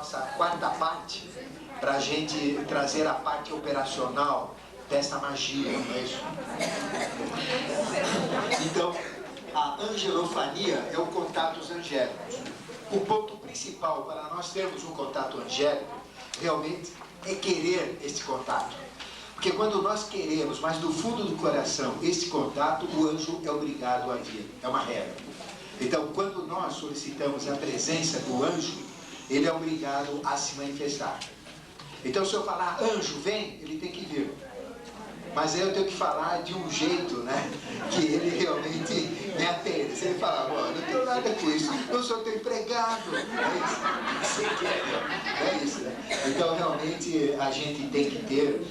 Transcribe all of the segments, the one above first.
nossa quarta parte, para a gente trazer a parte operacional desta magia, não é isso? Então, a angelofania é o contatos angélicos. O ponto principal para nós termos um contato angélico, realmente, é querer esse contato. Porque quando nós queremos, mas do fundo do coração, esse contato, o anjo é obrigado a vir. É uma regra. Então, quando nós solicitamos a presença do anjo, ele é obrigado a se manifestar. Então, se eu falar, anjo, vem, ele tem que vir. Mas aí eu tenho que falar de um jeito, né, que ele realmente me atende. Se ele falar, não tenho nada com isso, eu sou teu empregado. É isso, você quer, é isso, né? Então, realmente, a gente tem que ter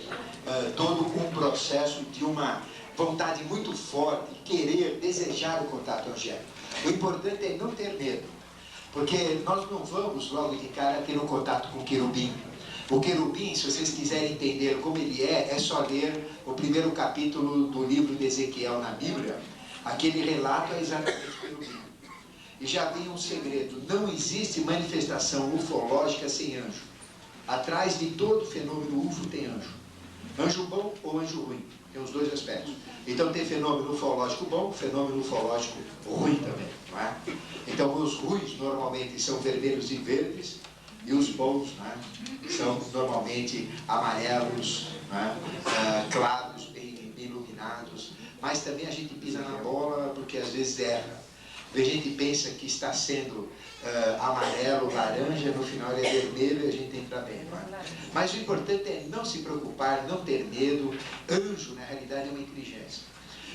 todo um processo de uma vontade muito forte, querer, desejar o contato angélico. O importante é não ter medo, porque nós não vamos logo de cara ter um contato com o querubim. O querubim, se vocês quiserem entender como ele é só ler o primeiro capítulo do livro de Ezequiel na Bíblia. Aquele relato é exatamente o querubim. E já vem um segredo, não existe manifestação ufológica sem anjo. Atrás de todo fenômeno UFO tem anjo. Anjo bom ou anjo ruim, tem os dois aspectos. Então tem fenômeno ufológico bom, fenômeno ufológico ruim também, não é? Então os ruins normalmente são vermelhos e verdes, e os bons, né, são normalmente amarelos, né, claros, bem iluminados. Mas também a gente pisa na bola porque às vezes erra. A gente pensa que está sendo amarelo, laranja, no final ele é vermelho e a gente entra bem. Não é? Mas o importante é não se preocupar, não ter medo. Anjo, na realidade, é uma inteligência.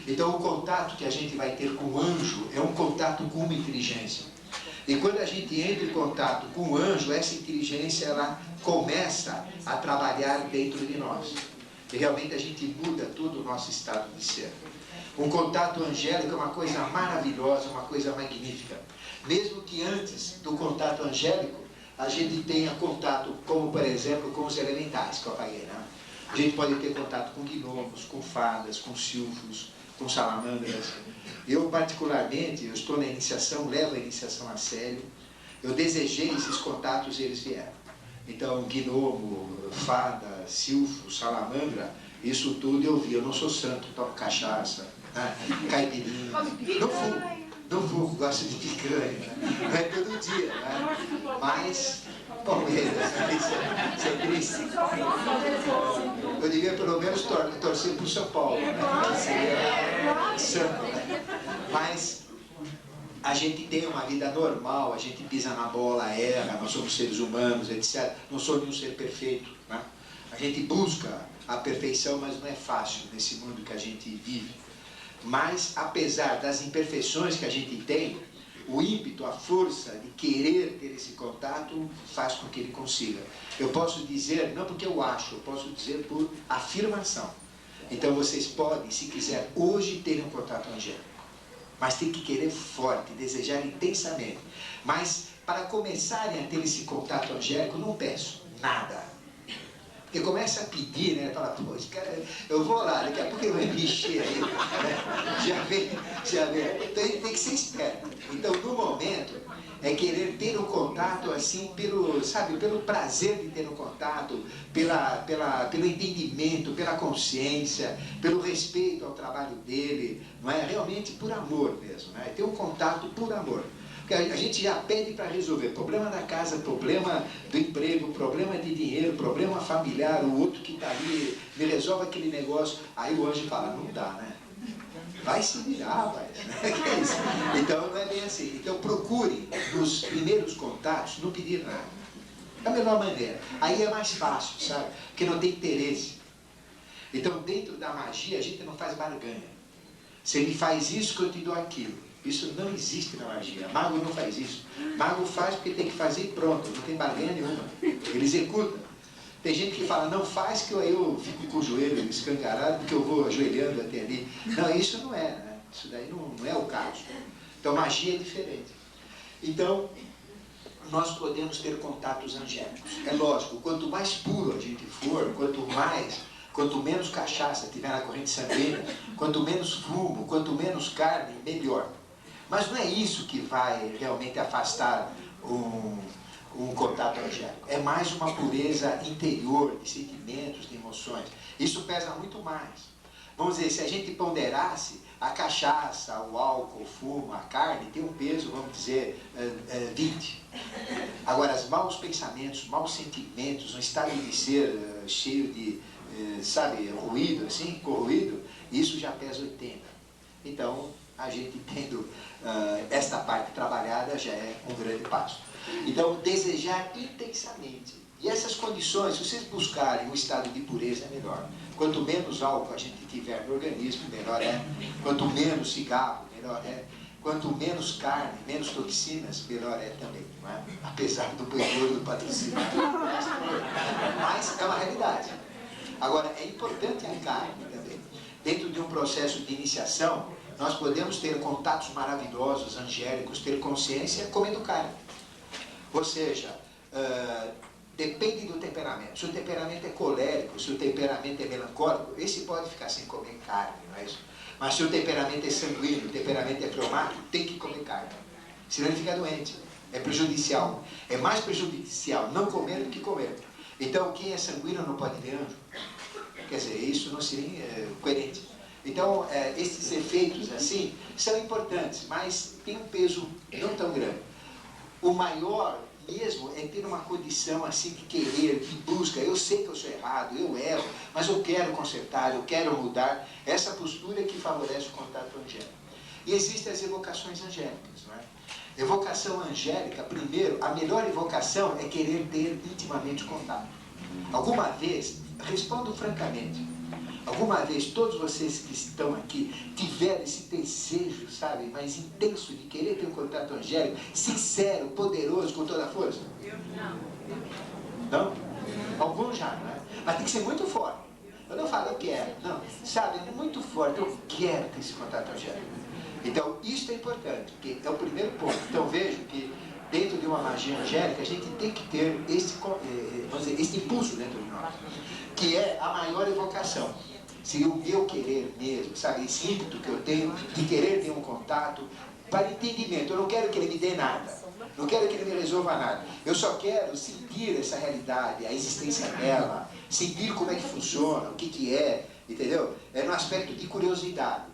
Então o contato que a gente vai ter com o anjo é um contato com uma inteligência. E quando a gente entra em contato com o anjo, essa inteligência ela começa a trabalhar dentro de nós. E realmente a gente muda todo o nosso estado de ser. Um contato angélico é uma coisa maravilhosa, uma coisa magnífica. Mesmo que antes do contato angélico, a gente tenha contato, como por exemplo, com os elementais que eu apaguei, né? A gente pode ter contato com gnomos, com fadas, com silfos, com salamandras. Eu particularmente, eu estou na iniciação, levo a iniciação a sério. Eu desejei esses contatos e eles vieram. Então, gnomo, fada, silfo, salamandra, isso tudo eu vi. Eu não sou santo, tomo cachaça, né? Caipirinha. Não fumo, gosto de picanha. Né? Não é todo dia, né? Mas, Palmeiras, isso é triste. Eu devia pelo menos torcer para o São Paulo, né? Seria santo, né? Mas a gente tem uma vida normal, a gente pisa na bola, erra, nós somos seres humanos, etc. Não sou nenhum ser perfeito, né? A gente busca a perfeição, mas não é fácil nesse mundo que a gente vive. Mas, apesar das imperfeições que a gente tem, o ímpeto, a força de querer ter esse contato faz com que ele consiga. Eu posso dizer, não porque eu acho, eu posso dizer por afirmação. Então vocês podem, se quiser, hoje ter um contato angélico. Mas tem que querer forte, desejar intensamente. Mas, para começarem a ter esse contato angélico, não peço nada. Porque começa a pedir, né? Fala, pô, cara, eu vou lá, daqui a pouco ele vai me encher aí, né? Já vem. Então ele tem que ser esperto. Então, no momento, é querer ter um contato assim, pelo prazer de ter um contato, pelo entendimento, pela consciência, pelo respeito ao trabalho dele, não é? Realmente por amor mesmo, né? Ter um contato por amor. Porque a gente já pede para resolver problema da casa, problema do emprego, problema de dinheiro, problema familiar, o outro que está ali, me resolve aquele negócio. Aí o anjo fala, não dá, né? Vai se virar, rapaz. Então não é bem assim. Então procure, nos primeiros contatos, não pedir nada. Da melhor maneira. Aí é mais fácil, sabe? Porque não tem interesse. Então dentro da magia a gente não faz barganha. Se ele faz isso, que eu te dou aquilo. Isso não existe na magia. Mago não faz isso. Mago faz porque tem que fazer e pronto. Não tem barganha nenhuma. Ele executa. Tem gente que fala, não faz que eu fico com o joelho escancarado porque eu vou ajoelhando até ali. Não, isso não é, né? Isso daí não é o caso. Então magia é diferente. Então, nós podemos ter contatos angélicos. É lógico, quanto mais puro a gente for, quanto menos cachaça tiver na corrente sanguínea, quanto menos fumo, quanto menos carne, melhor. Mas não é isso que vai realmente afastar um contato angélico. É mais uma pureza interior, de sentimentos, de emoções. Isso pesa muito mais. Vamos dizer, se a gente ponderasse, a cachaça, o álcool, o fumo, a carne, tem um peso, vamos dizer, 20. Agora, os maus pensamentos, maus sentimentos, um estado de ser cheio de, sabe, ruído, assim, corroído, isso já pesa 80. Então, a gente tendo esta parte trabalhada já é um grande passo. Então, desejar intensamente. E essas condições, se vocês buscarem um estado de pureza, é melhor. Quanto menos álcool a gente tiver no organismo, melhor é. Quanto menos cigarro, melhor é. Quanto menos carne, menos toxinas, melhor é também. Não é? Apesar do pudor do patrocínio. Mas é uma realidade. Agora, é importante a carne também. Dentro de um processo de iniciação, nós podemos ter contatos maravilhosos, angélicos, ter consciência comendo carne. Ou seja, depende do temperamento. Se o temperamento é colérico, se o temperamento é melancólico, esse pode ficar sem comer carne, não é isso? Mas se o temperamento é sanguíneo, o temperamento é fleumático, tem que comer carne. Senão ele fica doente. É prejudicial. É mais prejudicial não comer do que comer. Então, quem é sanguíneo não pode ver anjo. Quer dizer, isso não seria coerente. Então, esses efeitos assim são importantes, mas tem um peso não tão grande. O maior mesmo é ter uma condição assim de querer, de busca. Eu sei que eu sou errado, eu erro, mas eu quero consertar, eu quero mudar. Essa postura que favorece o contato angélico. E existem as evocações angélicas, não é? Evocação angélica, primeiro, a melhor evocação é querer ter intimamente contato. Alguma vez, respondo francamente, alguma vez todos vocês que estão aqui tiveram esse desejo, sabe, mais intenso de querer ter um contato angélico, sincero, poderoso, com toda a força? Eu não. Não? Alguns já, não é? Mas tem que ser muito forte. Eu não falo eu quero, não. Sabe, é muito forte, eu quero ter esse contato angélico. Então, isso é importante, porque é o primeiro ponto. Então, vejo que dentro de uma magia angélica, a gente tem que ter esse impulso dentro de nós, que é a maior evocação. Se o meu querer mesmo, sabe, esse ímpeto que eu tenho de querer ter um contato para entendimento. Eu não quero que ele me dê nada, não quero que ele me resolva nada. Eu só quero sentir essa realidade, a existência dela, sentir como é que funciona, o que é, entendeu? É no aspecto de curiosidade,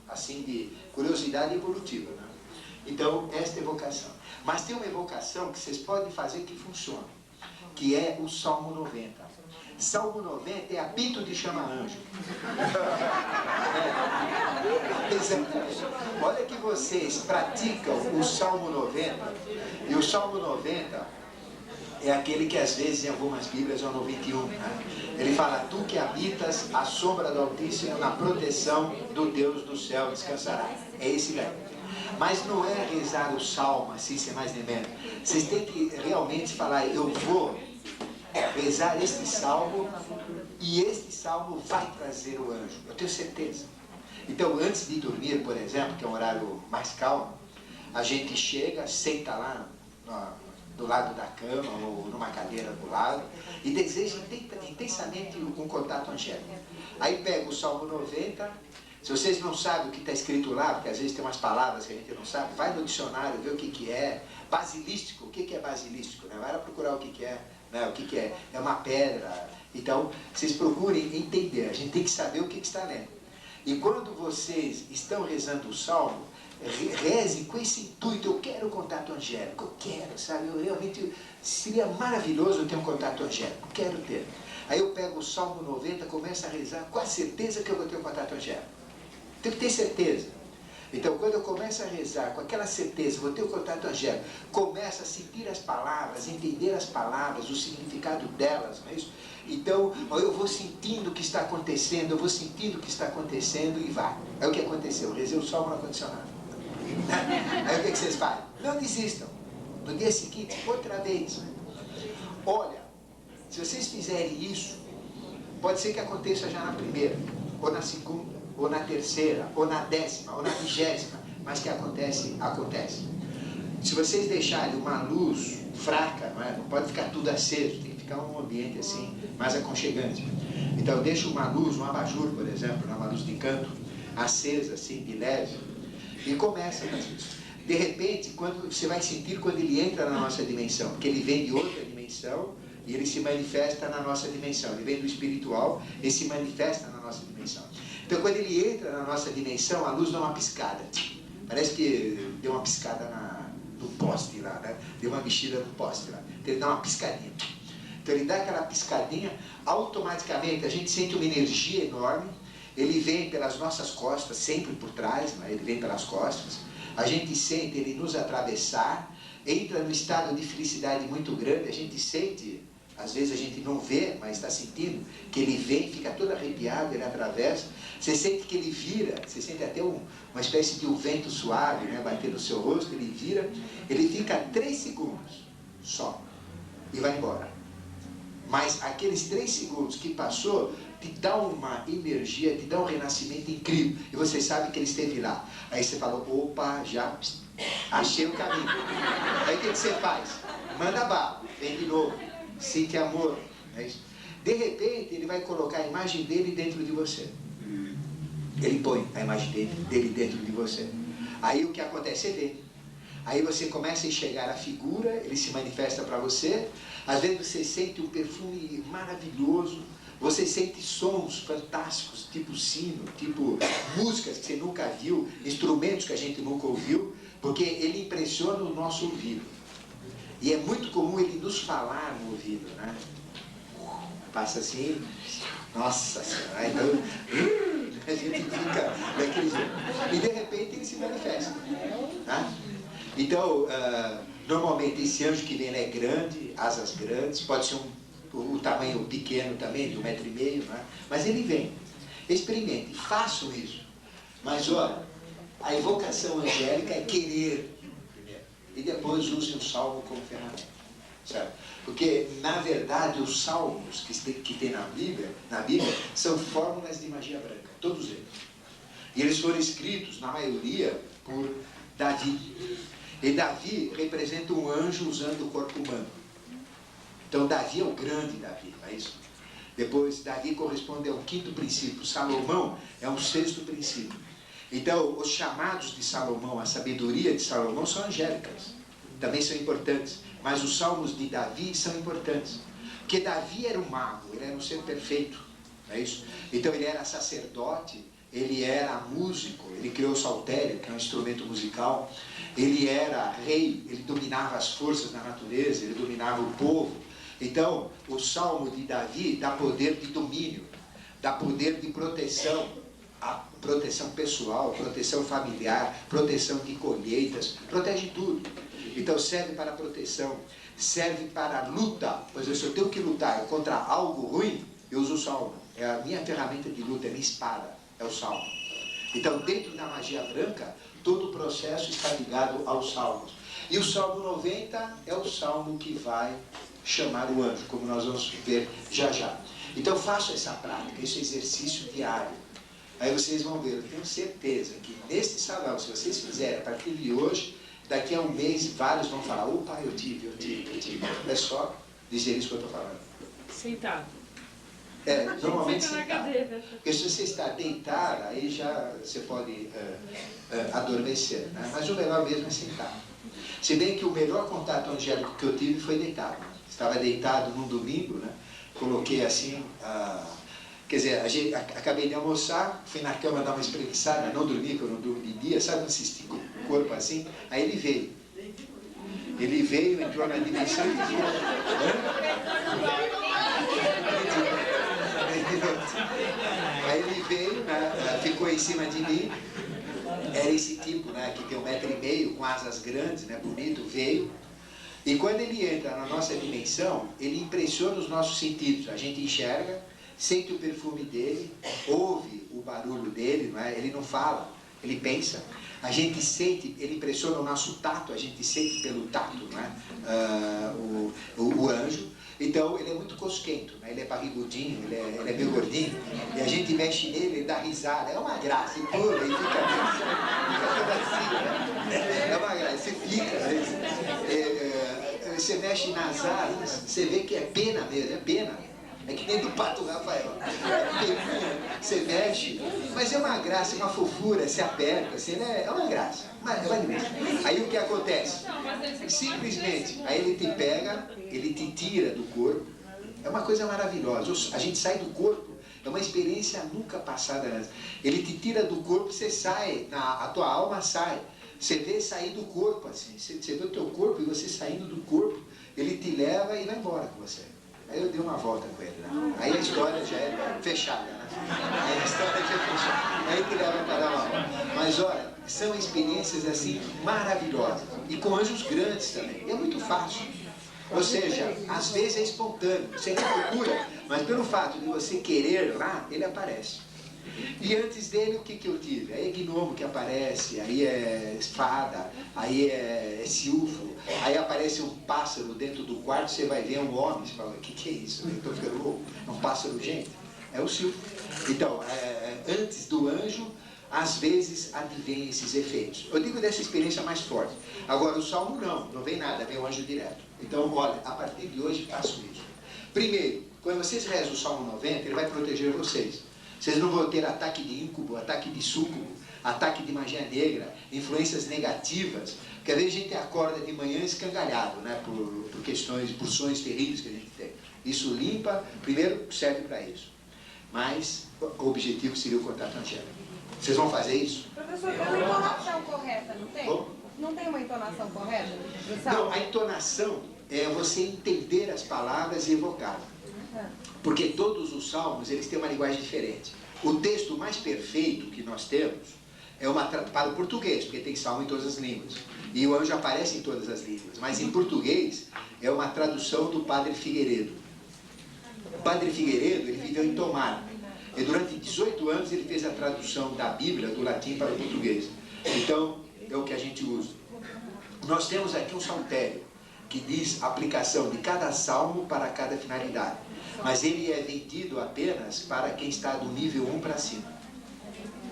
assim, de curiosidade evolutiva, né? Então, esta evocação. Mas tem uma evocação que vocês podem fazer que funciona, que é o Salmo 90. Salmo 90 é apito de chama-anjo. Exatamente. Olha que vocês praticam o Salmo 90, e o Salmo 90 é aquele que às vezes em algumas Bíblias é o 91. Né? Ele fala, tu que habitas a sombra do Altíssimo, na proteção do Deus do céu descansará. É esse daí. Mas não é rezar o Salmo assim, sem mais nem menos. Vocês têm que realmente falar, eu vou rezar este salmo, e este salmo vai trazer o anjo, eu tenho certeza. Então, antes de dormir, por exemplo, que é um horário mais calmo, a gente chega, senta lá do lado da cama ou numa cadeira do lado e deseja intensamente um contato angélico. Aí pega o Salmo 90. Se vocês não sabem o que está escrito lá, porque às vezes tem umas palavras que a gente não sabe, vai no dicionário ver o que é. Basilístico, o que é basilístico? Né? Vai lá procurar o que é. Né? O que é? É uma pedra. Então, vocês procurem entender. A gente tem que saber o que está lendo. E quando vocês estão rezando o Salmo, rezem com esse intuito. Eu quero contato angélico. Eu quero, sabe? Eu realmente, seria maravilhoso eu ter um contato angélico. Quero ter. Aí eu pego o Salmo 90, começo a rezar com a certeza que eu vou ter um contato angélico. Tenho que ter certeza. Então, quando eu começo a rezar com aquela certeza, vou ter um contato angélico, começo a sentir as palavras, entender as palavras, o significado delas, não é isso? Então, eu vou sentindo o que está acontecendo, eu vou sentindo o que está acontecendo e vai. É o que aconteceu, eu rezei o Salmo, não aconteceu nada. Aí o que vocês fazem? Não desistam. No dia seguinte, outra vez. Olha, se vocês fizerem isso, pode ser que aconteça já na primeira, ou na segunda, ou na terceira, ou na 10ª, ou na 20ª, mas que acontece, acontece. Se vocês deixarem uma luz fraca, não pode ficar tudo aceso, tem que ficar um ambiente assim, mais aconchegante. Então deixa uma luz, um abajur, por exemplo, uma luz de canto, acesa assim, de leve, e começa a fazer isso. De repente, quando você vai sentir quando ele entra na nossa dimensão, porque ele vem de outra dimensão e ele se manifesta na nossa dimensão. Ele vem do espiritual e se manifesta na nossa dimensão. Então, quando ele entra na nossa dimensão, a luz dá uma piscada. Parece que deu uma piscada no poste lá, né? Deu uma mexida no poste lá. Então, ele dá uma piscadinha. Então, ele dá aquela piscadinha, automaticamente a gente sente uma energia enorme. Ele vem pelas nossas costas, sempre por trás, mas ele vem pelas costas. A gente sente ele nos atravessar, entra num estado de felicidade muito grande. A gente sente, às vezes a gente não vê, mas está sentindo que ele vem, fica todo arrepiado, ele atravessa. Você sente que ele vira, você sente até uma espécie de um vento suave, né, bater no seu rosto. Ele vira, ele fica 3 segundos só e vai embora. Mas aqueles 3 segundos que passou te dá uma energia, te dá um renascimento incrível. E você sabe que ele esteve lá. Aí você fala, opa, já achei o caminho. Aí o que você faz? Manda bala, vem de novo, sente amor. É isso. De repente, ele vai colocar a imagem dele dentro de você. Ele põe a imagem dele dentro de você. Aí o que acontece é dele. Aí você começa a enxergar a figura, ele se manifesta para você. Às vezes você sente um perfume maravilhoso. Você sente sons fantásticos, tipo sino, tipo músicas que você nunca viu, instrumentos que a gente nunca ouviu, porque ele impressiona o nosso ouvido. E é muito comum ele nos falar no ouvido, né? Passa assim, nossa senhora, então a gente fica daquele jeito. E de repente ele se manifesta. Tá? Então, normalmente esse anjo que vem é grande, asas grandes, pode ser o tamanho pequeno também, de 1,5 metro, né? Mas ele vem. Experimente, façam isso. Mas, ó, a invocação angélica é querer primeiro. E depois use o salmo como ferramenta. Certo? Porque, na verdade, os salmos que tem na Bíblia são fórmulas de magia branca, todos eles. E eles foram escritos, na maioria, por Davi. E Davi representa um anjo usando o corpo humano. Então, Davi é o grande Davi, não é isso? Depois, Davi corresponde ao 5º princípio. Salomão é um 6º princípio. Então, os chamados de Salomão, a sabedoria de Salomão são angélicas. Também são importantes. Mas os salmos de Davi são importantes. Porque Davi era um mago, ele era um ser perfeito, não é isso? Então, ele era sacerdote, ele era músico, ele criou o saltério, que é um instrumento musical. Ele era rei, ele dominava as forças da natureza, ele dominava o povo. Então, o salmo de Davi dá poder de domínio, dá poder de proteção, a proteção pessoal, proteção familiar, proteção de colheitas, protege tudo. Então, serve para proteção, serve para luta, pois se eu tenho que lutar contra algo ruim, eu uso o salmo. É a minha ferramenta de luta, é a minha espada, é o salmo. Então, dentro da magia branca, todo o processo está ligado aos salmos. E o Salmo 90 é o salmo que vai chamar o anjo, como nós vamos ver já já. Então façam essa prática, esse exercício diário. Aí vocês vão ver, eu tenho certeza que neste salão, se vocês fizerem a partir de hoje, daqui a um mês vários vão falar, opa, eu tive. É só dizer isso que eu estou falando. Sentado. Normalmente sentado. Porque se você está deitado, aí já você pode adormecer, né? Mas o melhor mesmo é sentar. Se bem que o melhor contato angélico que eu tive foi deitado. Estava deitado num domingo, né? Coloquei assim, quer dizer, acabei de almoçar, fui na cama dar uma espreguiçada, não dormi, porque eu não durmo de dia, sabe quando se estica o corpo assim? Aí ele veio. Ele veio, entrou na dimensão e ficou. Aí ele veio, né, ficou em cima de mim. Era esse tipo, né, que tem 1,5 metro, com asas grandes, né, bonito, veio. E quando ele entra na nossa dimensão, ele impressiona os nossos sentidos. A gente enxerga, sente o perfume dele, ouve o barulho dele, não é? Ele não fala, ele pensa. A gente sente, ele impressiona o nosso tato, a gente sente pelo tato, não é? O anjo. Então, ele é muito cosquento, né? Ele é barrigudinho, ele é meio gordinho, e a gente mexe nele, ele dá risada, é uma graça, e pula, e fica assim, né? É uma graça, você fica, você mexe nas asas, você vê que é pena mesmo, é pena. É que nem do Pato Rafael. Você mexe, mas é uma uma graça, uma fofura, se aperta, assim, né? É uma graça. Mas é uma graça. Aí o que acontece? Simplesmente, aí ele te pega, ele te tira do corpo. É uma coisa maravilhosa. A gente sai do corpo, é uma experiência nunca passada antes. Ele te tira do corpo, você sai, a tua alma sai. Você vê sair do corpo, assim. Você vê o teu corpo e você saindo do corpo, ele te leva e vai embora com você. Aí eu dei uma volta com ele, né? Aí a história já é fechada, né? Aí a história já é fechada. Aí te leva para dar uma volta. Mas olha, são experiências assim maravilhosas. E com anjos grandes também. É muito fácil. Ou seja, às vezes é espontâneo. Você não procura, mas pelo fato de você querer lá, ele aparece. E antes dele, o que eu tive? Aí é gnomo que aparece, aí é fada, aí é silfo, aí aparece um pássaro dentro do quarto, você vai ver um homem, você fala, o que é isso? Eu estou ficando louco. É um pássaro, gente? É o silfo. Então, antes do anjo, às vezes advém esses efeitos. Eu digo dessa experiência mais forte. Agora, o salmo não vem nada, vem o anjo direto. Então, olha, a partir de hoje faço isso. Primeiro, quando vocês rezam o Salmo 90, ele vai proteger vocês. Vocês não vão ter ataque de íncubo, ataque de súcubo, ataque de magia negra, influências negativas, porque às vezes a gente acorda de manhã escangalhado, né, por questões, por sonhos terríveis que a gente tem. Isso limpa, primeiro serve para isso. Mas o objetivo seria o contato angélico. Vocês vão fazer isso? Professor, tem uma entonação correta, não tem? Bom? Não tem uma entonação correta? Não, a entonação é você entender as palavras e evocar. Porque todos os salmos, eles têm uma linguagem diferente. O texto mais perfeito que nós temos é para o português, porque tem salmo em todas as línguas. E o anjo aparece em todas as línguas. Mas em português, é uma tradução do Padre Figueiredo. O Padre Figueiredo, ele viveu em Tomar. E durante 18 anos, ele fez a tradução da Bíblia, do latim para o português. Então, é o que a gente usa. Nós temos aqui um saltério, que diz a aplicação de cada salmo para cada finalidade. Mas ele é vendido apenas para quem está do nível 1 para cima.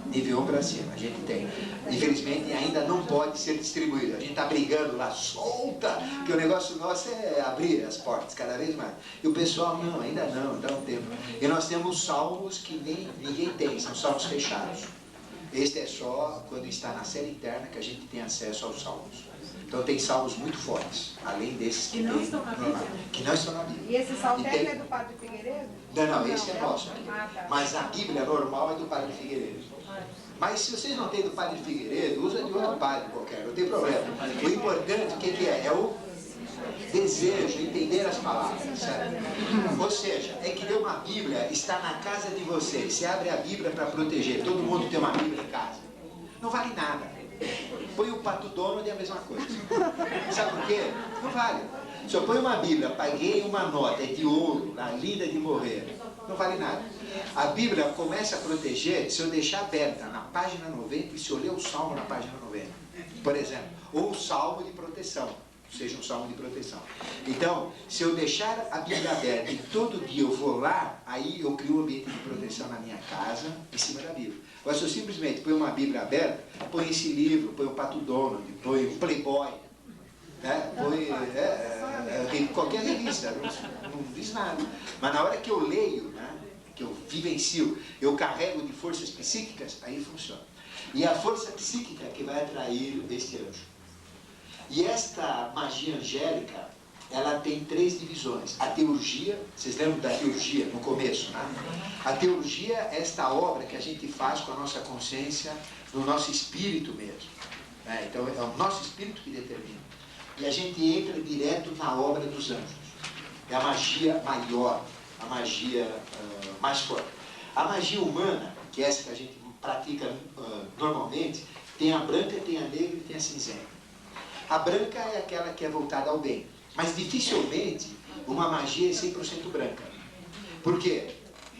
Nível 1 para cima, a gente tem. Infelizmente ainda não pode ser distribuído. A gente está brigando lá, solta, que o negócio nosso é abrir as portas cada vez mais. E o pessoal, não, ainda não, dá um tempo. E nós temos salmos que ninguém tem, são salmos fechados. Este é só quando está na série interna que a gente tem acesso aos salmos. Então tem salmos muito fortes, além desses que não estão na Bíblia. Que não estão na Bíblia. E esse saltério é do Padre Figueiredo? Não, esse é nosso. Tá. Mas a Bíblia normal é do Padre Figueiredo. Mas se vocês não têm do Padre Figueiredo, usa de outro padre qualquer, não tem problema. O importante, o que é? É o desejo, entender as palavras, certo? Ou seja, é que nem uma Bíblia está na casa de vocês. Você abre a Bíblia para proteger. Todo mundo tem uma Bíblia em casa. Não vale nada. Põe o Pato Donald e a mesma coisa. Sabe por quê? Não vale. Se eu ponho uma Bíblia, paguei uma nota, é de ouro, linda de morrer, não vale nada. A Bíblia começa a proteger se eu deixar aberta na página 90 e se eu ler o Salmo na página 90. Por exemplo, ou o Salmo de proteção, seja um Salmo de proteção. Então, se eu deixar a Bíblia aberta e todo dia eu vou lá, aí eu crio um ambiente de proteção na minha casa, em cima da Bíblia. Mas se eu simplesmente põe uma Bíblia aberta, põe esse livro, põe o Pato Donald, põe o Playboy, né? Põe qualquer revista, não diz nada. Mas na hora que eu leio, né, que eu vivencio, eu carrego de forças psíquicas, aí funciona. E a força psíquica que vai atrair este anjo. E esta magia angélica, ela tem 3 divisões. A teurgia, vocês lembram da teurgia no começo, né? A teurgia é esta obra que a gente faz com a nossa consciência, no nosso espírito mesmo. Né? Então é o nosso espírito que determina. E a gente entra direto na obra dos anjos. É a magia maior, a magia mais forte. A magia humana, que é essa que a gente pratica normalmente, tem a branca, tem a negra e tem a cinzenta. A branca é aquela que é voltada ao bem. Mas dificilmente uma magia é 100% branca. Por quê?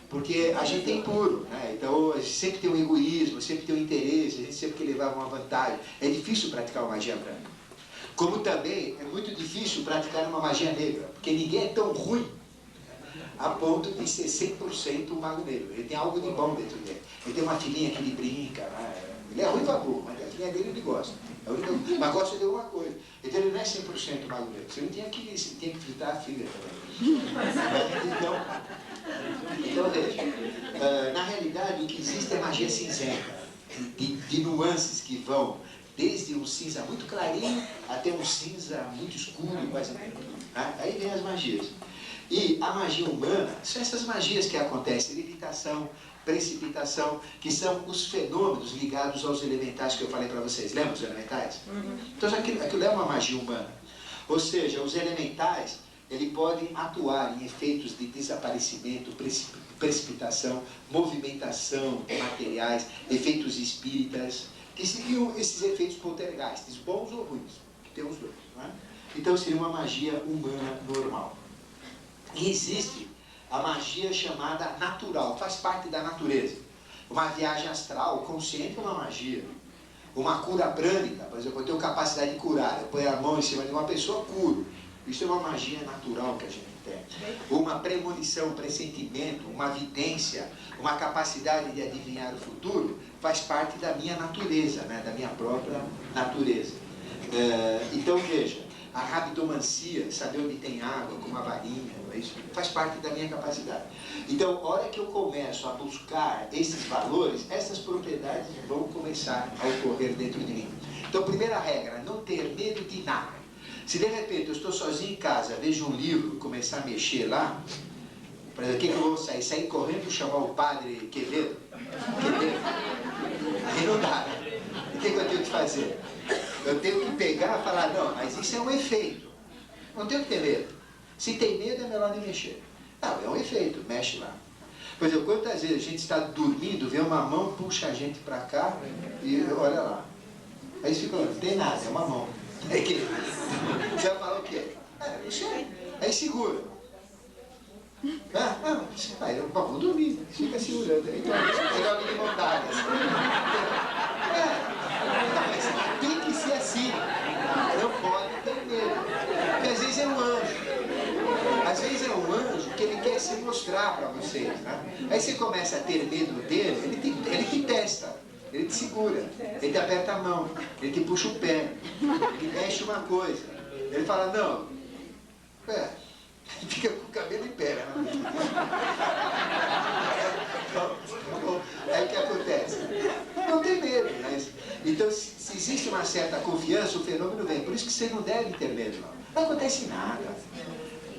Porque a gente é impuro, né? Então a gente sempre tem um egoísmo, sempre tem um interesse, a gente sempre quer levar uma vantagem. É difícil praticar uma magia branca. Como também é muito difícil praticar uma magia negra, porque ninguém é tão ruim a ponto de ser 100% um mago negro. Ele tem algo de bom dentro dele. Ele tem uma filhinha que ele brinca, né? Ele é ruim babu, mas a filhinha dele ele gosta. Mas gosta de alguma coisa. Então ele não é 100% mago negro. Você não tinha que fritar a filha também. Então veja. Na realidade, o que existe é magia cinzenta, de nuances que vão desde um cinza muito clarinho até um cinza muito escuro, quase. Aí vem as magias. E a magia humana são essas magias que acontecem, levitação, precipitação, que são os fenômenos ligados aos elementais que eu falei para vocês. Lembra dos elementais? Então aquilo é uma magia humana. Ou seja, os elementais, eles podem atuar em efeitos de desaparecimento, precipitação, movimentação de materiais, efeitos espíritas, que seriam esses efeitos poltergeists, bons ou ruins, que tem os dois. Não é? Então seria uma magia humana normal. E existe a magia chamada natural, faz parte da natureza. Uma viagem astral consciente é uma magia. Uma cura prânica, por exemplo, eu tenho capacidade de curar, eu ponho a mão em cima de uma pessoa, curo. Isso é uma magia natural que a gente tem. Uma premonição, um pressentimento, uma vidência, uma capacidade de adivinhar o futuro, faz parte da minha natureza, né? Da minha própria natureza. Então veja, a rabdomancia, saber onde tem água, com uma varinha, isso faz parte da minha capacidade. Então, a hora que eu começo a buscar esses valores, essas propriedades vão começar a ocorrer dentro de mim. Então, primeira regra, não ter medo de nada. Se de repente eu estou sozinho em casa, vejo um livro, começar a mexer lá, por exemplo, o que eu vou sair? Sair correndo e chamar o padre Quevedo? Aí não dá, né? O que eu tenho que fazer? Eu tenho que pegar e falar, não, mas isso é um efeito. Não tenho que ter medo. Se tem medo, é melhor nem mexer. Não, é um efeito, mexe lá. Por exemplo, quantas vezes a gente está dormindo, vê uma mão, puxa a gente para cá e olha lá. Aí você fica, não tem nada, é uma mão. É que você vai falar o quê? Não sei. Aí segura. Aí eu vou dormir, fica segurando. Então, pegar alguém de mão dada. Mas tem que ser assim. Não pode ter medo. Porque às vezes é um anjo. Às vezes é um anjo que ele quer se mostrar para vocês. Né? Aí você começa a ter medo dele, ele te testa. Ele te segura, ele te aperta a mão, ele te puxa o pé, ele mexe uma coisa. Ele fala, não, fica com o cabelo em pé. Né? Aí o que acontece? Não tem medo. Mas... Então, se existe uma certa confiança, o fenômeno vem. Por isso que você não deve ter medo. Não acontece nada.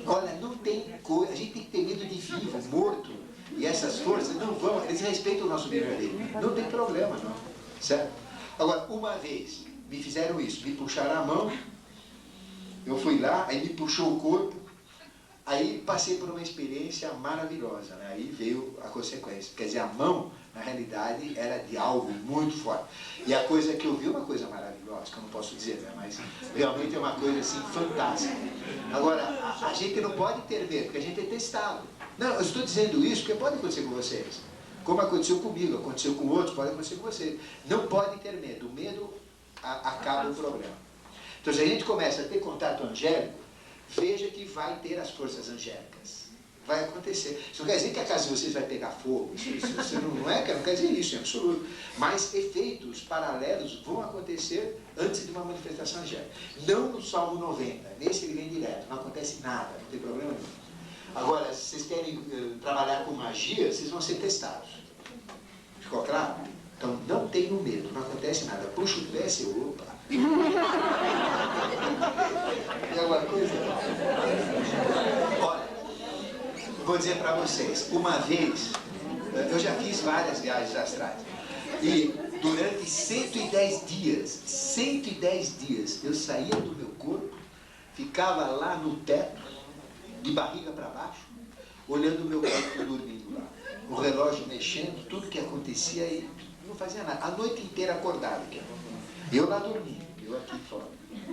Olha, não tem coisa. A gente tem que ter medo de vivo, morto. E essas forças não vão, eles respeitam o nosso livre-arbítrio. Não tem problema, não. Certo? Agora, uma vez me fizeram isso, me puxaram a mão, eu fui lá, aí me puxou o corpo, aí passei por uma experiência maravilhosa, né? Aí veio a consequência. Quer dizer, a mão, na realidade, era de algo muito forte. E a coisa que eu vi é uma coisa maravilhosa, que eu não posso dizer, né? Mas realmente é uma coisa assim, fantástica. Agora, a gente não pode ter medo, porque a gente é testado. Não, eu estou dizendo isso porque pode acontecer com vocês. Como aconteceu comigo, aconteceu com outros, pode acontecer com vocês. Não pode ter medo. O medo acaba o problema. Então, se a gente começa a ter contato angélico, veja que vai ter as forças angélicas. Vai acontecer. Isso não quer dizer que a casa de vocês vai pegar fogo. Isso não quer dizer isso, em absoluto. Mas efeitos paralelos vão acontecer antes de uma manifestação angélica. Não no Salmo 90. Nesse ele vem direto. Não acontece nada. Não tem problema nenhum. Agora, se vocês querem trabalhar com magia, vocês vão ser testados. Ficou claro? Então, não tenham medo, não acontece nada. Puxa o pé, seu opa. Tem alguma coisa? Olha, vou dizer para vocês. Uma vez, eu já fiz várias viagens astrais. E durante 110 dias, eu saía do meu corpo, ficava lá no teto, de barriga para baixo, olhando o meu corpo dormindo lá. O relógio mexendo, tudo que acontecia e não fazia nada. A noite inteira acordado. Eu lá dormindo, eu aqui fora.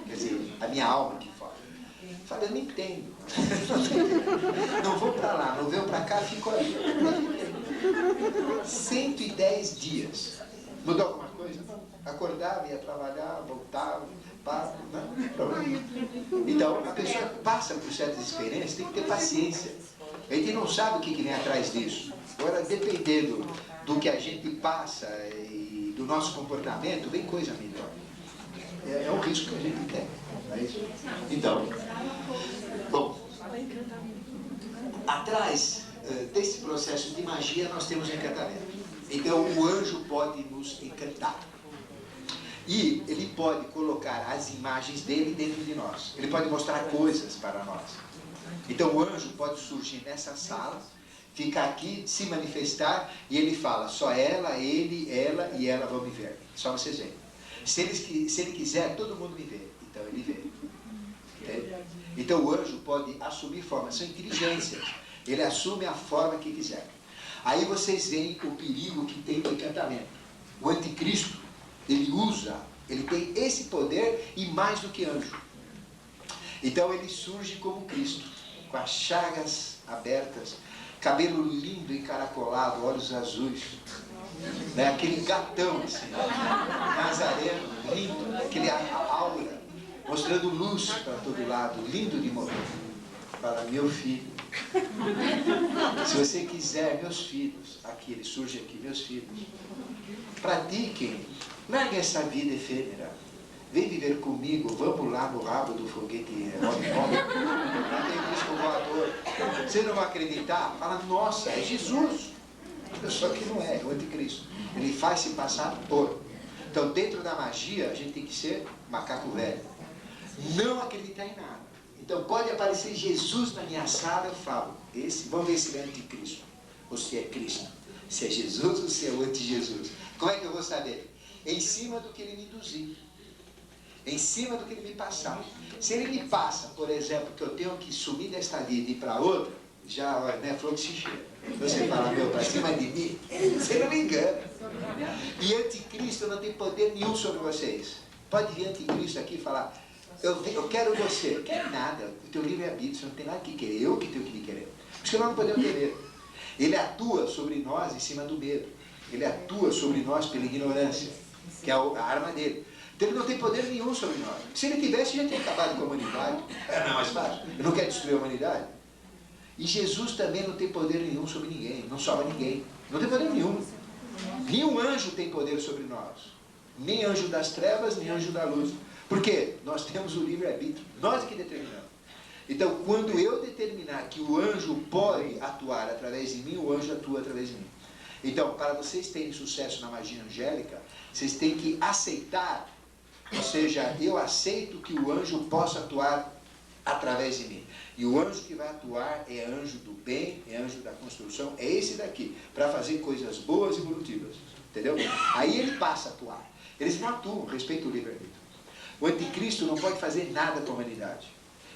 Quer dizer, a minha alma aqui fora. Falei, eu não entendo. Não vou para lá, não venho para cá, fico ali. 110 dias. Mudou alguma coisa? Não. Acordava, ia trabalhar, voltava. Não, problema. Então, a pessoa passa por certas experiências, tem que ter paciência. A gente não sabe o que vem atrás disso. Agora, dependendo do que a gente passa e do nosso comportamento, vem coisa melhor. É um risco que a gente tem. Não é isso? Então, bom, atrás desse processo de magia, nós temos o encantamento. Então, o anjo pode nos encantar. E ele pode colocar as imagens dele dentro de nós. Ele pode mostrar coisas para nós. Então, o anjo pode surgir nessa sala, ficar aqui, se manifestar, e ele fala, só ela, ele, ela e ela vão me ver. Só vocês veem. Se ele quiser, todo mundo me vê. Então, ele vê. Entende? Então, o anjo pode assumir formas, são inteligências. Ele assume a forma que quiser. Aí vocês veem o perigo que tem no encantamento. O anticristo, ele tem esse poder e mais do que anjo. Então ele surge como Cristo, com as chagas abertas, cabelo lindo encaracolado, olhos azuis, né? Aquele gatão assim, nazareno, lindo, aquele aura, mostrando luz para todo lado, lindo de morrer. Fala, meu filho, se você quiser, meus filhos, aqui, ele surge aqui, meus filhos, pratiquem, larguem essa vida efêmera, vem viver comigo, vamos lá no rabo do foguete herói, não tem disco voador. Você não vai acreditar? Fala, nossa, é Jesus. Só que não é, é o anticristo. Ele faz se passar por. Então, dentro da magia, a gente tem que ser macaco velho. Não acreditar em nada. Então, pode aparecer Jesus na minha sala, eu falo, vamos ver se ele é anticristo, ou se é Cristo. Se é Jesus ou se é o anti-Jesus. Como é que eu vou saber? Em cima do que ele me induzir. Em cima do que ele me passar. Se ele me passa, por exemplo, que eu tenho que sumir desta vida e ir para outra, já, olha, né, flor que se cheira. Você fala, meu, para cima de mim, você não me engana. E anticristo não tem poder nenhum sobre vocês. Pode vir anticristo aqui e falar, eu quero você. Não quero nada. O teu livre-arbítrio, você não tem nada que querer. Eu que tenho que me querer. Por isso que nós não podemos ter medo. Ele atua sobre nós em cima do medo. Ele atua sobre nós pela ignorância, que é a arma dele. Então ele não tem poder nenhum sobre nós. Se ele tivesse, já tinha acabado com a humanidade. Era mais fácil. Ele não quer destruir a humanidade. E Jesus também não tem poder nenhum sobre ninguém. Não salva ninguém. Não tem poder nenhum. Nenhum anjo tem poder sobre nós. Nem anjo das trevas, nem anjo da luz. Por quê? Nós temos o livre-arbítrio. Nós é que determinamos. Então, quando eu determinar que o anjo pode atuar através de mim, o anjo atua através de mim. Então, para vocês terem sucesso na magia angélica, vocês têm que aceitar, ou seja, eu aceito que o anjo possa atuar através de mim. E o anjo que vai atuar é anjo do bem, é anjo da construção, é esse daqui, para fazer coisas boas e evolutivas. Entendeu? Aí ele passa a atuar. Eles não atuam, respeito o livre-arbítrio. O anticristo não pode fazer nada com a humanidade.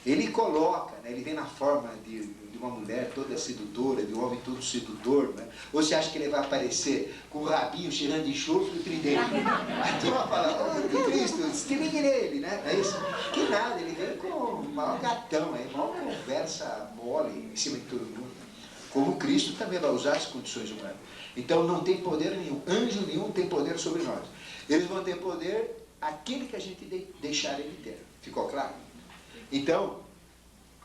Ele coloca, né, ele vem na forma de uma mulher toda sedutora, de um homem todo sedutor, né? Ou você acha que ele vai aparecer com o rabinho cheirando de enxofre e o tridente? A turma fala, oh, anticristo, estiliguem nele, né? É isso? Que nada, ele vem com o maior gatão, a maior conversa mole em cima de todo mundo. Como Cristo também vai usar as condições humanas. Então não tem poder nenhum, anjo nenhum tem poder sobre nós. Eles vão ter poder aquele que a gente deixar ele ter. Ficou claro? Então,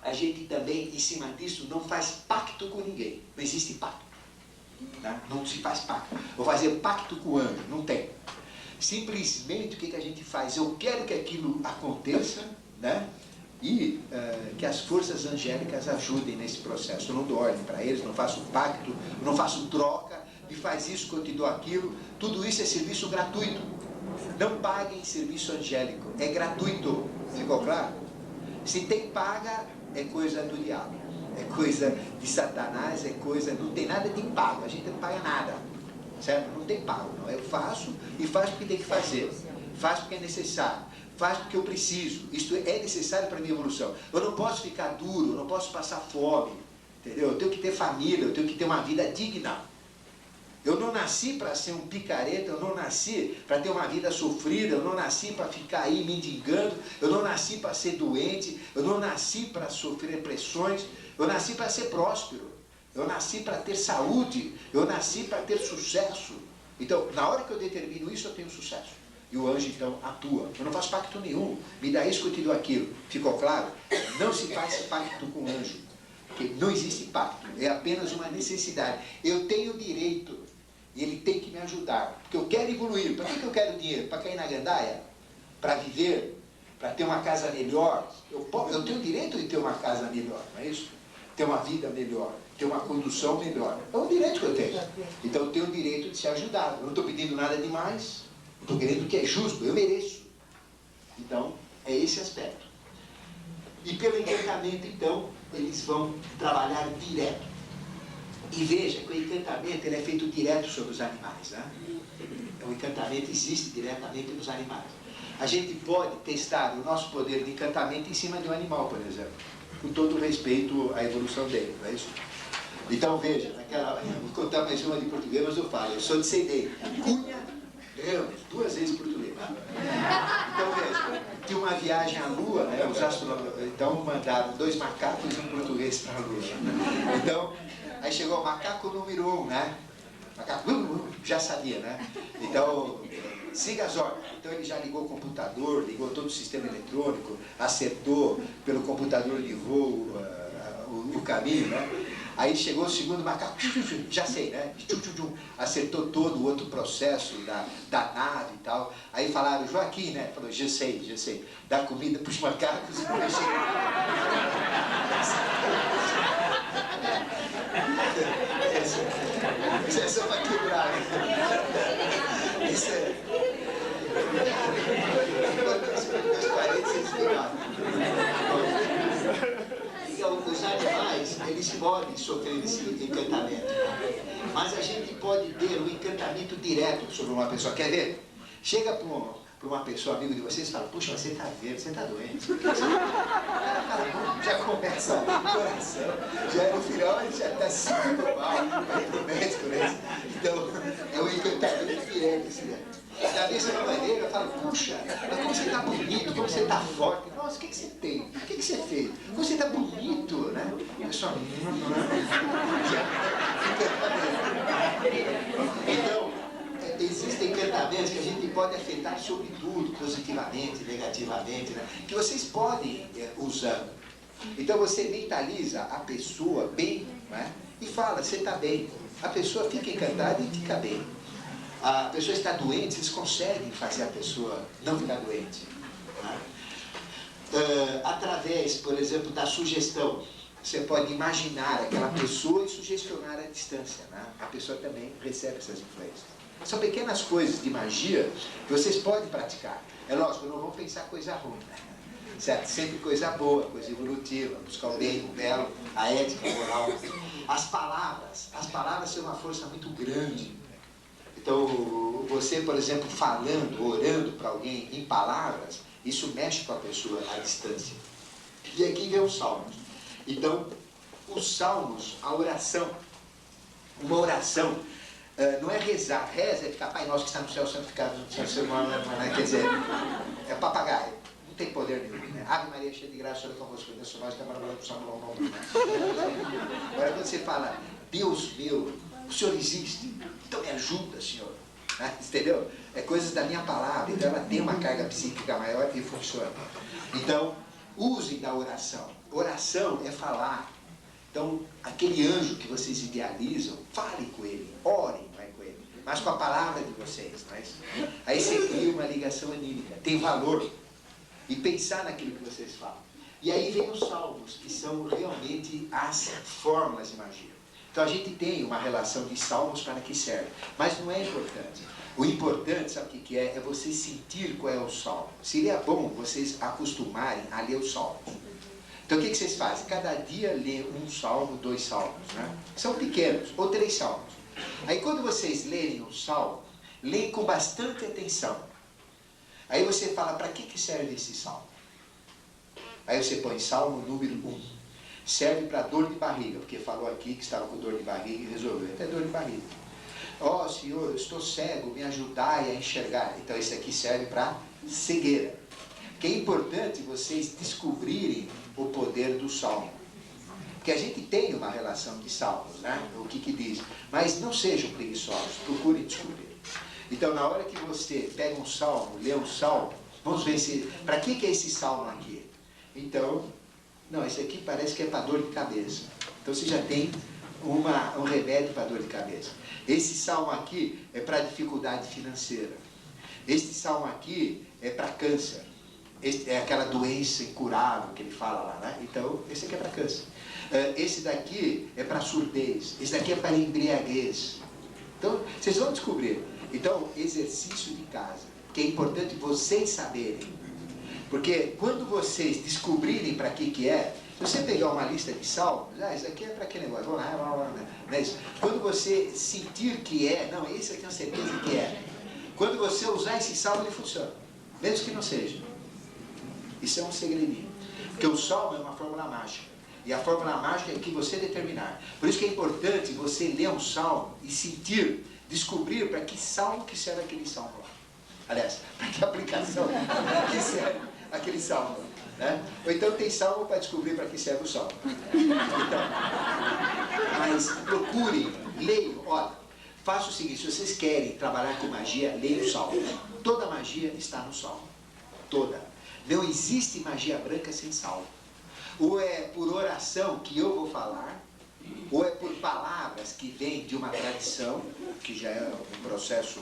a gente também, em cima disso, não faz pacto com ninguém. Não existe pacto. Né? Não se faz pacto. Vou fazer pacto com o anjo. Não tem. Simplesmente, o que a gente faz? Eu quero que aquilo aconteça, né? E que as forças angélicas ajudem nesse processo. Eu não dou ordem para eles, não faço pacto, eu não faço troca, me faz isso que eu te dou aquilo. Tudo isso é serviço gratuito. Não paguem serviço angélico. É gratuito. Ficou claro? Se tem paga, é coisa do diabo, é coisa de Satanás, é coisa, não tem nada de pago, a gente não paga nada, certo? Não tem pago, não. Eu faço e faço porque tem que fazer, faço porque é necessário, faço porque eu preciso, isto é necessário para a minha evolução. Eu não posso ficar duro, eu não posso passar fome, entendeu? Eu tenho que ter família, eu tenho que ter uma vida digna. Eu não nasci para ser um picareta, eu não nasci para ter uma vida sofrida, eu não nasci para ficar aí mendigando, eu não nasci para ser doente, eu não nasci para sofrer pressões, eu nasci para ser próspero, eu nasci para ter saúde, eu nasci para ter sucesso. Então, na hora que eu determino isso, eu tenho sucesso. E o anjo, então, atua. Eu não faço pacto nenhum, me dá isso que eu te dou aquilo. Ficou claro? Não se faz pacto com o anjo, porque não existe pacto, é apenas uma necessidade. Eu tenho direito. E ele tem que me ajudar, porque eu quero evoluir. Para que eu quero dinheiro? Para cair na gandaia? Para viver? Para ter uma casa melhor? Eu tenho direito de ter uma casa melhor, não é isso? Ter uma vida melhor, ter ter uma condução melhor. É um direito que eu tenho. Então eu tenho o direito de ser ajudado. Eu não estou pedindo nada demais. Estou querendo o que é justo, eu mereço. Então, é esse aspecto. E pelo encantamento, então, eles vão trabalhar direto. E veja que o encantamento ele é feito direto sobre os animais. Né? O encantamento existe diretamente nos animais. A gente pode testar o nosso poder de encantamento em cima de um animal, por exemplo. Com todo respeito à evolução dele, não é isso? Então, veja, vou contar mais uma de português, mas eu falo, eu sou descendente. Cunha Ramos, 2 vezes português. Então, veja, tinha uma viagem à Lua, né? Os astronautas, então mandaram 2 macacos e um português para a Lua. Então, aí chegou o macaco número 1, né? Macaco, já sabia, né? Então, siga as ordens. Então ele já ligou o computador, ligou todo o sistema eletrônico, acertou pelo computador de voo o caminho, né? Aí chegou o segundo macaco, já sei, né? Acertou todo o outro processo da nave e tal. Aí falaram, Joaquim, né? Falou, já sei. Dá comida para os macacos e não mexer. Isso é só para quebrar. Isso é... Meus parentes, eles então, os animais, eles podem sofrer esse encantamento. Mas a gente pode ter um encantamento direto sobre uma pessoa. Quer ver? Chega para uma pessoa, amigo de vocês, e fala, puxa, você está vendo, você está doente. Já começa o coração. Já no final ele já está se sentindo mal, vai para o médico, né? Então, é um encantamento direto esse daí. Da mesma maneira, eu falo, puxa, mas como você está bonito, como você está forte. Nossa, o que você tem? O que você fez? Como você está bonito, né? O pessoal, então, existem encantamentos que a gente pode afetar sobre tudo, positivamente, negativamente, né? Que vocês podem usando. Então você mentaliza a pessoa bem, né? E fala, você está bem. A pessoa fica encantada e fica bem. A pessoa está doente, vocês conseguem fazer a pessoa não ficar doente. Né? Através, por exemplo, da sugestão. Você pode imaginar aquela pessoa e sugestionar à distância. Né? A pessoa também recebe essas influências. São pequenas coisas de magia que vocês podem praticar. É lógico, não vão pensar coisa ruim. Né? Certo? Sempre coisa boa, coisa evolutiva, buscar o bem, o belo, a ética, a moral. As palavras têm uma força muito grande. Então, você, por exemplo, falando, orando para alguém em palavras, isso mexe com a pessoa à distância. E aqui vem os salmos. Então, os salmos, a oração, uma oração, não é rezar. Reza é ficar, Pai Nosso que está no céu, santificado, quer dizer, é papagaio. Não tem poder nenhum. Né? Ave Maria, cheia de graça, Senhor é convosco, Deus nós, que amamos o Salmo não. Agora, quando você fala, Deus meu, o Senhor existe, então me ajuda, Senhor. Entendeu? É coisas da minha palavra, então ela tem uma carga psíquica maior e funciona. Então, usem da oração. Oração é falar. Então, aquele anjo que vocês idealizam, falem com ele, orem com ele, mas com a palavra de vocês. Mas aí você cria uma ligação anímica, tem valor. E pensar naquilo que vocês falam. E aí vem os salmos, que são realmente as fórmulas de magia. Então a gente tem uma relação de salmos para que serve, mas não é importante. O importante, sabe o que é? É você sentir qual é o salmo. Seria bom vocês acostumarem a ler os salmos. Então o que vocês fazem? Cada dia lê um salmo, 2 salmos, né? São pequenos, ou 3 salmos. Aí quando vocês lerem o salmo, leem com bastante atenção. Aí você fala, para que serve esse salmo? Aí você põe salmo número 1. Serve para dor de barriga, porque falou aqui que estava com dor de barriga e resolveu. Até dor de barriga. Ó Senhor, eu estou cego, me ajudai a enxergar. Então esse aqui serve para cegueira. Que é importante vocês descobrirem o poder do salmo. Porque a gente tem uma relação de salmos, né? O que diz. Mas não sejam preguiçosos, procurem descobrir. Então na hora que você pega um salmo, lê um salmo, vamos ver se... Para que é esse salmo aqui? Então... Não, esse aqui parece que é para dor de cabeça. Então você já tem um remédio para dor de cabeça. Esse salmo aqui é para dificuldade financeira. Este salmo aqui é para câncer. é aquela doença incurável que ele fala lá, né? Então, esse aqui é para câncer. Esse daqui é para surdez. Esse daqui é para embriaguez. Então, vocês vão descobrir. Então, exercício de casa, que é importante vocês saberem. Porque quando vocês descobrirem para que é, se você pegar uma lista de salmos, isso aqui é para aquele negócio, não é isso? Quando você sentir que é, não, esse aqui eu tenho certeza que é. Quando você usar esse salmo, ele funciona. Mesmo que não seja. Isso é um segredinho. Porque o salmo é uma fórmula mágica. E a fórmula mágica é o que você determinar. Por isso que é importante você ler um salmo e sentir, descobrir para que salmo que serve aquele salmo lá. Aliás, para que aplicação que serve aquele salmo. Né? Ou então tem salmo para descobrir para que serve o salmo. Então, mas procurem, leiam, olha, faça o seguinte, se vocês querem trabalhar com magia, leiam o salmo. Toda magia está no salmo. Toda. Não existe magia branca sem salmo. Ou é por oração que eu vou falar, ou é por palavras que vêm de uma tradição, que já é um processo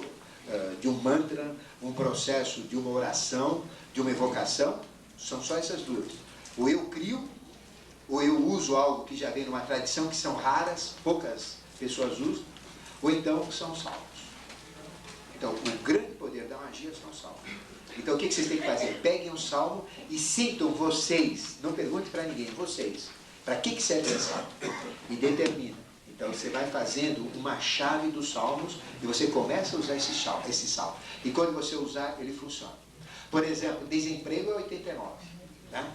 de um mantra, um processo de uma oração, de uma evocação. São só essas duas. Ou eu crio, ou eu uso algo que já vem numa tradição, que são raras, poucas pessoas usam, ou então são salmos. Então, o grande poder da magia são os salmos. Então, o que vocês têm que fazer? Peguem um salmo e sintam vocês, não pergunte para ninguém, vocês, para que serve esse salmo? E determina. Então, você vai fazendo uma chave dos salmos e você começa a usar esse salmo. E quando você usar, ele funciona. Por exemplo, desemprego é 89. Né?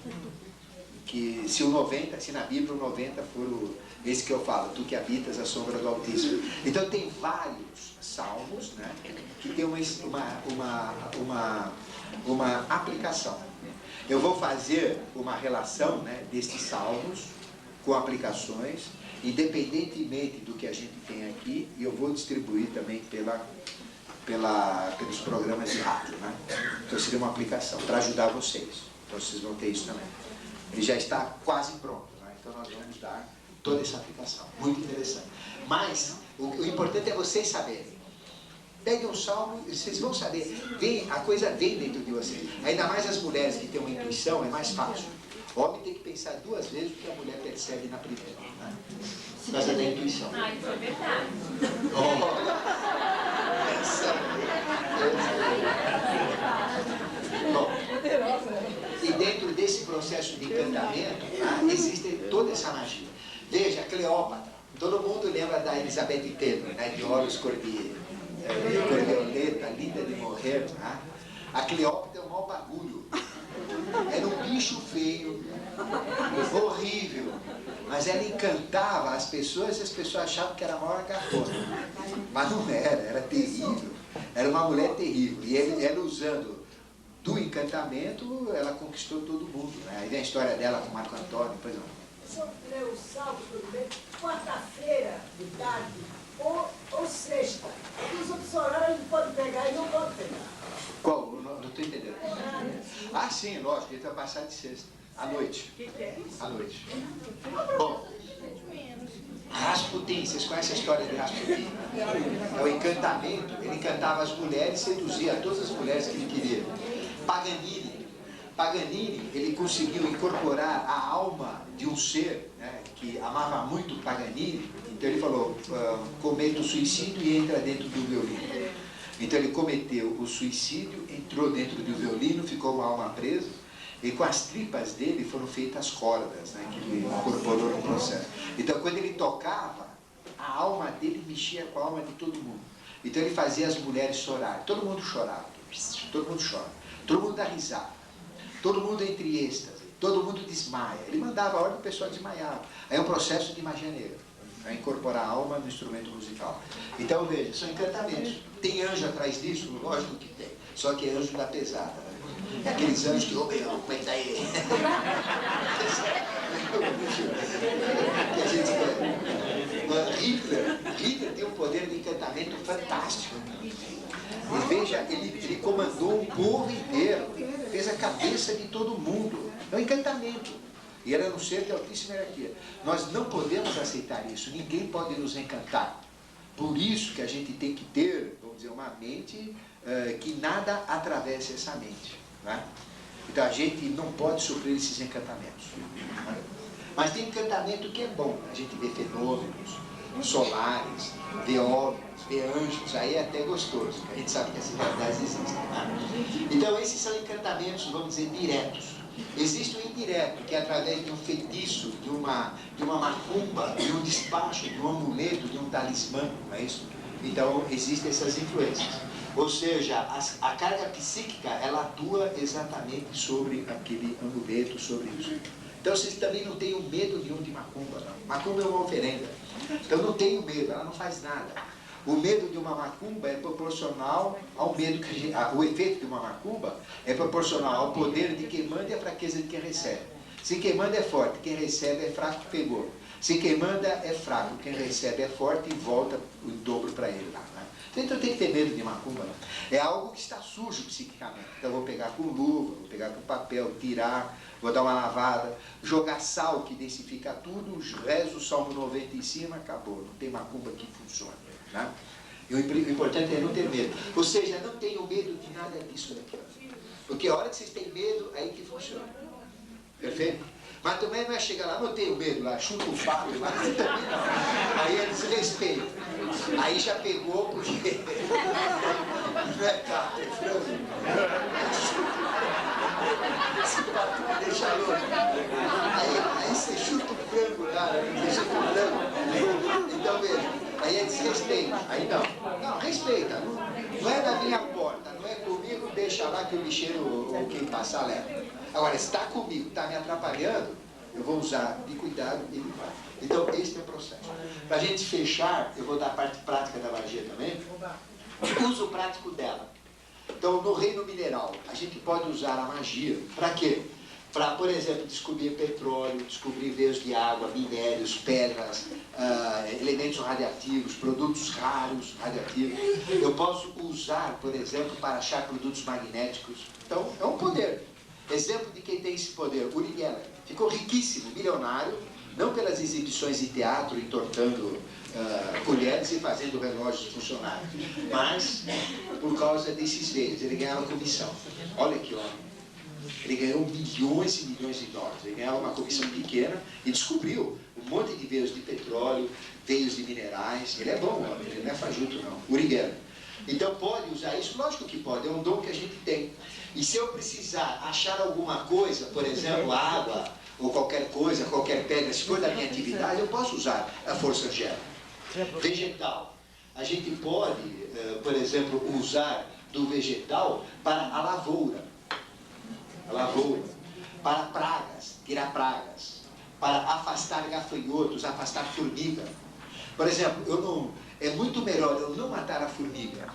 Que se o 90, se na Bíblia o 90 for esse que eu falo, tu que habitas a sombra do Altíssimo. Então tem vários salmos, né, que tem uma aplicação. Eu vou fazer uma relação, né, destes salmos com aplicações, independentemente do que a gente tem aqui, e eu vou distribuir também pelos programas de rádio, né? Então seria uma aplicação para ajudar vocês. Então vocês vão ter isso também. Ele já está quase pronto, né? Então nós vamos dar toda essa aplicação. Muito interessante. Mas o importante é vocês saberem. Peguem um salmo e vocês vão saber. A coisa vem dentro de vocês. Ainda mais as mulheres que têm uma intuição, é mais fácil. O homem tem que pensar duas vezes o que a mulher percebe na primeira. Né? Por causa da intuição. Ah, isso é verdade. Bom, e dentro desse processo de encantamento, existe toda essa magia. Veja, Cleópatra. Todo mundo lembra da Elizabeth Taylor, né, de olhos cor de violeta, linda de morrer. Né? A Cleópatra é um mau bagulho. Era um bicho feio, horrível. Mas ela encantava as pessoas e as pessoas achavam que era a maior gatona. Mas não era terrível. Era uma mulher terrível. E ela usando do encantamento, ela conquistou todo mundo. Né? Aí vem a história dela com Marco Antônio, pois não. O senhor leu o salmo, por exemplo, quarta-feira de tarde ou sexta. E os outros horários ele pode pegar e não pode pegar. Qual? Não estou entendendo. Ah, sim, lógico, ele vai passar de sexta. À noite. O que é isso? À noite. Bom, Rasputin, vocês conhecem a história de Rasputin? É o encantamento. Ele encantava as mulheres, seduzia todas as mulheres que ele queria. Paganini, ele conseguiu incorporar a alma de um ser, né, que amava muito Paganini. Então ele falou, cometa o suicídio e entra dentro do violino. Então ele cometeu o suicídio, entrou dentro do violino, ficou uma alma presa, e com as tripas dele foram feitas cordas, né, que ele incorporou no processo. Então quando ele tocava, a alma dele mexia com a alma de todo mundo. Então ele fazia as mulheres chorar. Todo mundo chorava. Todo mundo chora. Todo mundo dá risada. Todo mundo entra em êxtase. Todo mundo desmaia. Ele mandava a ordem, o pessoal desmaiava. Aí é um processo de magia negra. É incorporar a alma no instrumento musical. Então veja, são encantamentos. Tem anjo atrás disso? Lógico que tem. Só que é anjo da pesada. Né? É aqueles anjos que, ô meu, como é que tá aí? Que a gente Hitler tem um poder de encantamento fantástico. E veja, ele comandou o povo inteiro, fez a cabeça de todo mundo. É um encantamento. E era um ser de altíssima hierarquia. Nós não podemos aceitar isso, ninguém pode nos encantar. Por isso que a gente tem que ter, vamos dizer, uma mente que nada atravesse essa mente. Né? Então a gente não pode sofrer esses encantamentos. Né? Mas tem encantamento que é bom. A gente vê fenômenos solares, vê OVNIs, vê anjos, aí é até gostoso. A gente sabe que essas realidades existem. Né? Então esses são encantamentos, vamos dizer, diretos. Existe o indireto, que é através de um feitiço, de uma macumba, de um despacho, de um amuleto, de um talismã, não é isso? Então existem essas influências. Ou seja, a carga psíquica, ela atua exatamente sobre aquele amuleto, sobre isso. Então vocês também não tenham medo nenhum de macumba, não. Macumba é uma oferenda. Então não tenham medo, ela não faz nada. O medo de uma macumba é proporcional ao medo que a gente... O efeito de uma macumba é proporcional ao poder de quem manda e à fraqueza de quem recebe. Se quem manda é forte, quem recebe é fraco que pegou. Se quem manda é fraco, quem recebe é forte e volta o dobro para ele lá. Né? Então tem que ter medo de macumba. Não. É algo que está sujo psiquicamente. Então eu vou pegar com luva, vou pegar com papel, tirar, vou dar uma lavada, jogar sal que densifica tudo, rezo o Salmo 90 em cima, acabou. Não tem macumba que funcione. Né? E o importante é não ter medo. Ou seja, não tenham medo de nada disso daqui. Porque a hora que vocês têm medo, aí que funciona. Perfeito? Mas também não é chegar lá, não tenho medo lá, chuta o pato, mas também não. Aí é desrespeito. Aí já pegou porque não é gato, é frango. Esse pato me deixa louco. Aí você chuta o frango lá, você chuta o frango. Então veja, aí é desrespeito. Aí não. Não, respeita. Não é da minha porta, não é comigo, deixa lá que o lixeiro ou quem passar leva. Agora, se está comigo, está me atrapalhando, eu vou usar de cuidado e de paz. Então, esse é o processo. Para a gente fechar, eu vou dar a parte prática da magia também. O uso prático dela. Então, no reino mineral, a gente pode usar a magia. Para quê? Para, por exemplo, descobrir petróleo, descobrir veios de água, minérios, pedras, elementos radioativos, produtos raros radioativos. Eu posso usar, por exemplo, para achar produtos magnéticos. Então, é um poder. Exemplo de quem tem esse poder, Uri Geller. Ficou riquíssimo, milionário, não pelas exibições de teatro, entortando colheres e fazendo relógios funcionar, mas por causa desses veios. Ele ganhava comissão. Olha que homem. Ele ganhou milhões e milhões de dólares. Ele ganhava uma comissão pequena e descobriu um monte de veios de petróleo, veios de minerais. Ele é bom, homem, ele não é fajuto, não. Uri Geller. Então pode usar isso? Lógico que pode, é um dom que a gente tem. E se eu precisar achar alguma coisa, por exemplo, água, ou qualquer coisa, qualquer pedra, se for da minha atividade, eu posso usar a força angélica. Vegetal. A gente pode, por exemplo, usar do vegetal para a lavoura. A lavoura. Para pragas, tirar pragas. Para afastar gafanhotos, afastar formiga. Por exemplo, é muito melhor eu não matar a formiga,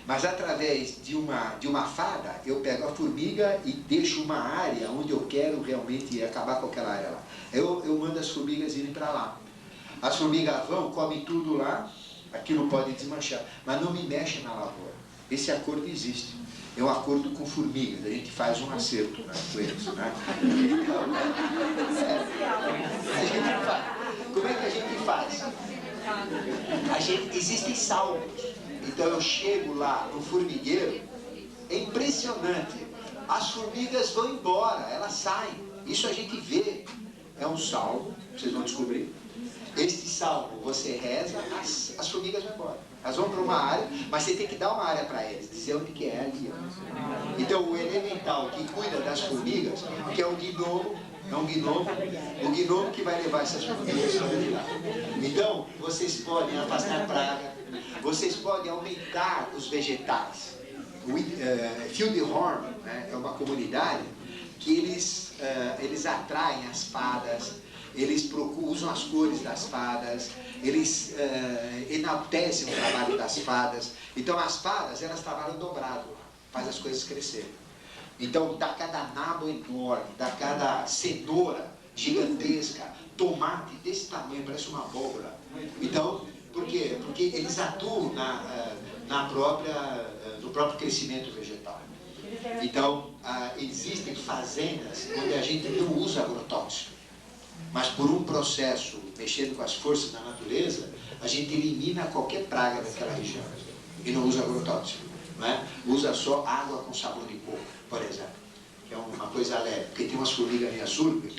mas através de uma fada, eu pego a formiga e deixo uma área onde eu quero realmente acabar com aquela área lá. Eu mando as formigas irem para lá. As formigas vão, comem tudo lá, aquilo pode desmanchar, mas não me mexe na lavoura. Esse acordo existe. É um acordo com formigas, a gente faz um acerto, né, com eles. Né? A gente faz. Como é que a gente faz? Existem salmos. Então eu chego lá no formigueiro, é impressionante. As formigas vão embora, elas saem. Isso a gente vê. É um salmo, vocês vão descobrir. Este salmo você reza, as formigas vão embora. Elas vão para uma área, mas você tem que dar uma área para eles, dizer onde que é ali. Então o elemental que cuida das formigas, que é o gnomo, o gnomo que vai levar essas formigas para lá. Então, vocês podem afastar praga, vocês podem aumentar os vegetais. Fieldhorn, né, é uma comunidade que eles atraem as fadas, eles usam as cores das fadas, eles enaltecem o trabalho das fadas. Então as fadas, elas trabalham dobrado, faz as coisas crescerem. Então dá cada nabo enorme, dá cada cenoura gigantesca, tomate desse tamanho, parece uma abóbora. Então, por quê? Porque eles atuam no próprio crescimento vegetal. Então, existem fazendas onde a gente não usa agrotóxico, mas por um processo, mexendo com as forças da natureza, a gente elimina qualquer praga daquela região. E não usa agrotóxico, não é? Usa só água com sabor de coco, por exemplo. que é uma coisa leve, porque tem umas formigas meio surdas.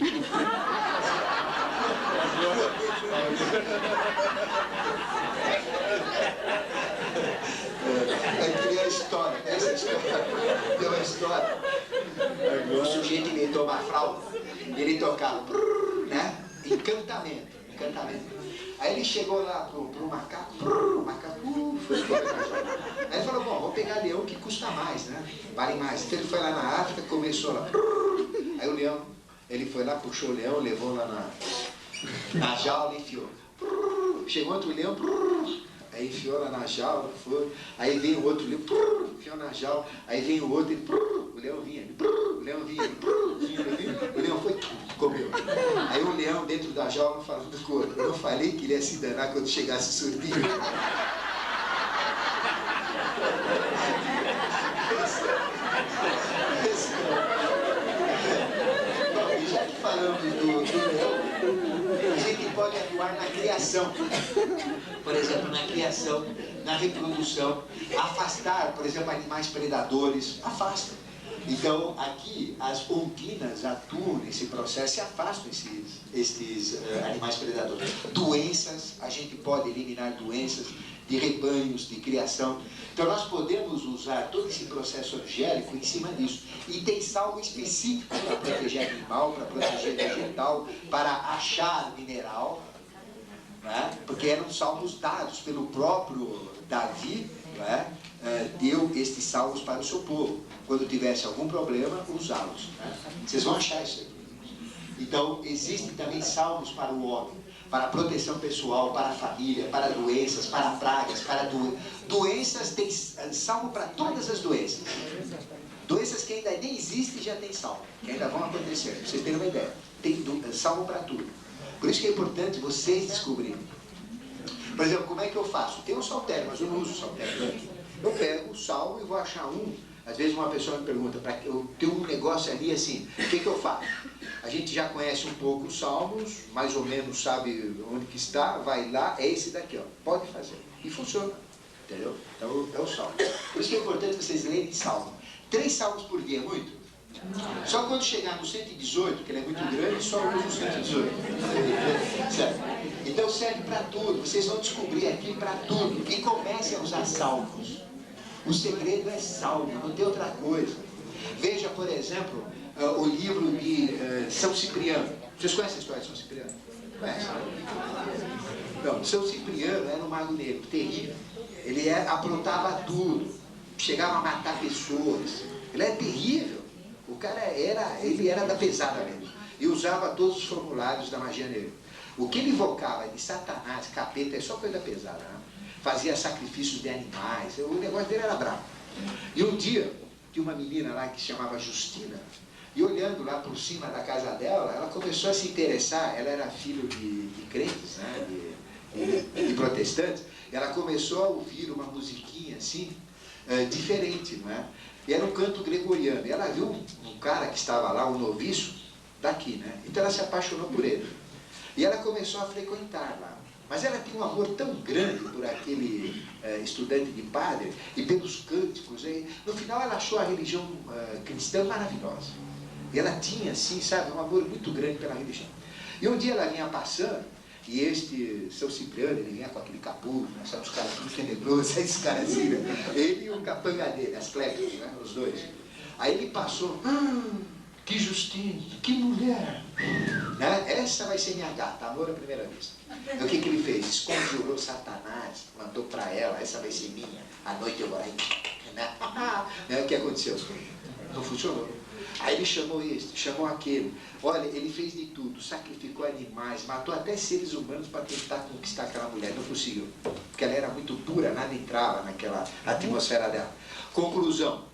Aí tem a história, essa história, tem uma história. O sujeito inventou uma flauta, ele tocava, né? Encantamento. Aí ele chegou lá pro macaco, o macaco foi embora. Aí ele falou, bom, vou pegar leão que custa mais, né? Vale mais. Então ele foi lá na África, começou lá. Aí o leão, ele foi lá, puxou o leão, levou lá na jaula e enfiou. Chegou outro leão, aí enfiou lá na jaula, foi. Aí vem o outro leão, enfiou na jaula. Aí vem o outro, ele, o leão vinha, o leão foi, comeu. Aí o leão dentro da jaula falando com o outro, eu falei que ele ia se danar quando chegasse surdinho. Bom, e já que falamos do leão, a gente pode atuar na criação. Por exemplo, na criação, na reprodução, afastar, por exemplo, animais predadores, afasta. Então, aqui, as onquinas atuam nesse processo e afastam esses animais predadores. Doenças, a gente pode eliminar doenças de rebanhos, de criação. Então, nós podemos usar todo esse processo angélico em cima disso. E tem salmo específico para proteger animal, para proteger vegetal, para achar mineral, né? Porque eram salmos dados pelo próprio Davi, né? Deu estes salmos para o seu povo. Quando tivesse algum problema, usá-los. Né? Vocês vão achar isso aqui. Então, existem também salmos para o homem, para a proteção pessoal, para a família, para doenças, para pragas, para doenças. Tem salmo para todas as doenças. Doenças que ainda nem existem já tem salmo, que ainda vão acontecer. Pra vocês terem uma ideia. Tem salmo para tudo. Por isso que é importante vocês descobrirem. Por exemplo, como é que eu faço? Tem um saltério, mas eu não uso saltério aqui. Eu pego o salmo e vou achar um. Às vezes uma pessoa me pergunta, eu tenho um negócio ali assim, o que eu faço? A gente já conhece um pouco os salmos, mais ou menos sabe onde que está, vai lá, é esse daqui, ó, pode fazer. E funciona, entendeu? Então é o salmo. Por isso que é importante vocês lerem salmo. 3 salmos por dia é muito? Só quando chegar no 118, que ele é muito grande, só usa o 118. Certo? Então serve para tudo, vocês vão descobrir aqui para tudo. E comecem a usar salmos. O segredo é salmo, não tem outra coisa. Veja, por exemplo, o livro de São Cipriano. Vocês conhecem a história de São Cipriano? Conhecem? Não, São Cipriano era um mago negro, terrível. Ele aprontava tudo, chegava a matar pessoas. Ele era terrível. O cara ele era da pesada mesmo. E usava todos os formulários da magia negra. O que ele invocava de Satanás, capeta, é só coisa pesada, né? Fazia sacrifícios de animais, o negócio dele era bravo. E um dia, tinha uma menina lá que se chamava Justina, e olhando lá por cima da casa dela, ela começou a se interessar, ela era filha de crentes, né, de protestantes, ela começou a ouvir uma musiquinha assim, diferente, né? E era um canto gregoriano. E ela viu um cara que estava lá, um noviço, daqui, né? Então ela se apaixonou por ele. E ela começou a frequentar lá. Mas ela tinha um amor tão grande por aquele estudante de padre e pelos cânticos. E, no final ela achou a religião cristã maravilhosa. E ela tinha, assim, sabe, um amor muito grande pela religião. E um dia ela vinha passando, e este São Cipriano, ele vinha com aquele capuz, né, sabe, os caras tudo tenebrosos, esses caras assim, né? Ele e o capanga dele, as cleptos, né, os dois. Aí ele passou, que Justina, que mulher, né? Essa vai ser minha gata, amor à primeira vista. E o que ele fez? Esconjurou Satanás, mandou para ela, essa vai ser minha, à noite eu vou lá e... né? O que aconteceu? Não funcionou. Aí ele chamou este, chamou aquele. Olha, ele fez de tudo, sacrificou animais, matou até seres humanos para tentar conquistar aquela mulher. Não conseguiu, porque ela era muito pura, nada entrava naquela atmosfera dela. Conclusão,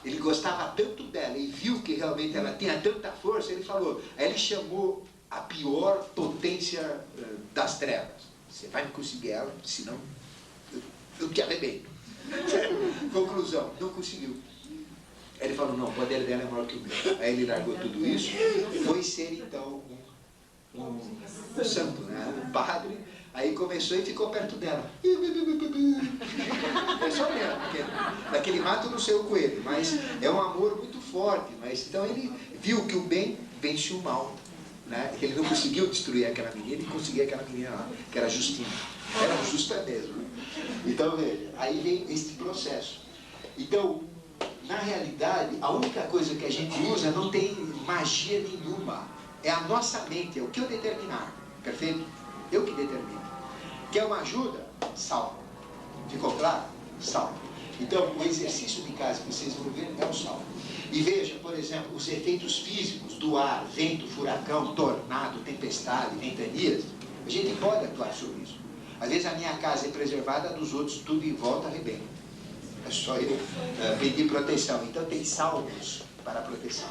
ele gostava tanto dela e viu que realmente ela tinha tanta força, ele falou, aí ele chamou a pior potência das trevas. Você vai me conseguir ela, senão eu te arrebento. Conclusão, não conseguiu. Aí ele falou, não, o poder dela é maior que o meu. Aí ele largou tudo isso, foi ser então um santo, né? Um padre, Aí começou e ficou perto dela. É só olhando, porque naquele mato não sei o coelho, mas é um amor muito forte. Mas, então ele viu que o bem vence o mal. Né? Ele não conseguiu destruir aquela menina e conseguiu aquela menina lá, que era Justina. Era justa mesmo. Então, veja, aí vem esse processo. Então, na realidade, a única coisa que a gente usa não tem magia nenhuma. É a nossa mente, é o que eu determinar. Perfeito? Eu que determino. Quer uma ajuda? Salmo. Ficou claro? Salmo. Então, o exercício de casa que vocês vão ver é o salmo. E veja, por exemplo, os efeitos físicos do ar, vento, furacão, tornado, tempestade, ventanias, a gente pode atuar sobre isso. Às vezes a minha casa é preservada, a dos outros tudo em volta arrebenta. É só eu pedir proteção. Então tem salmos para proteção.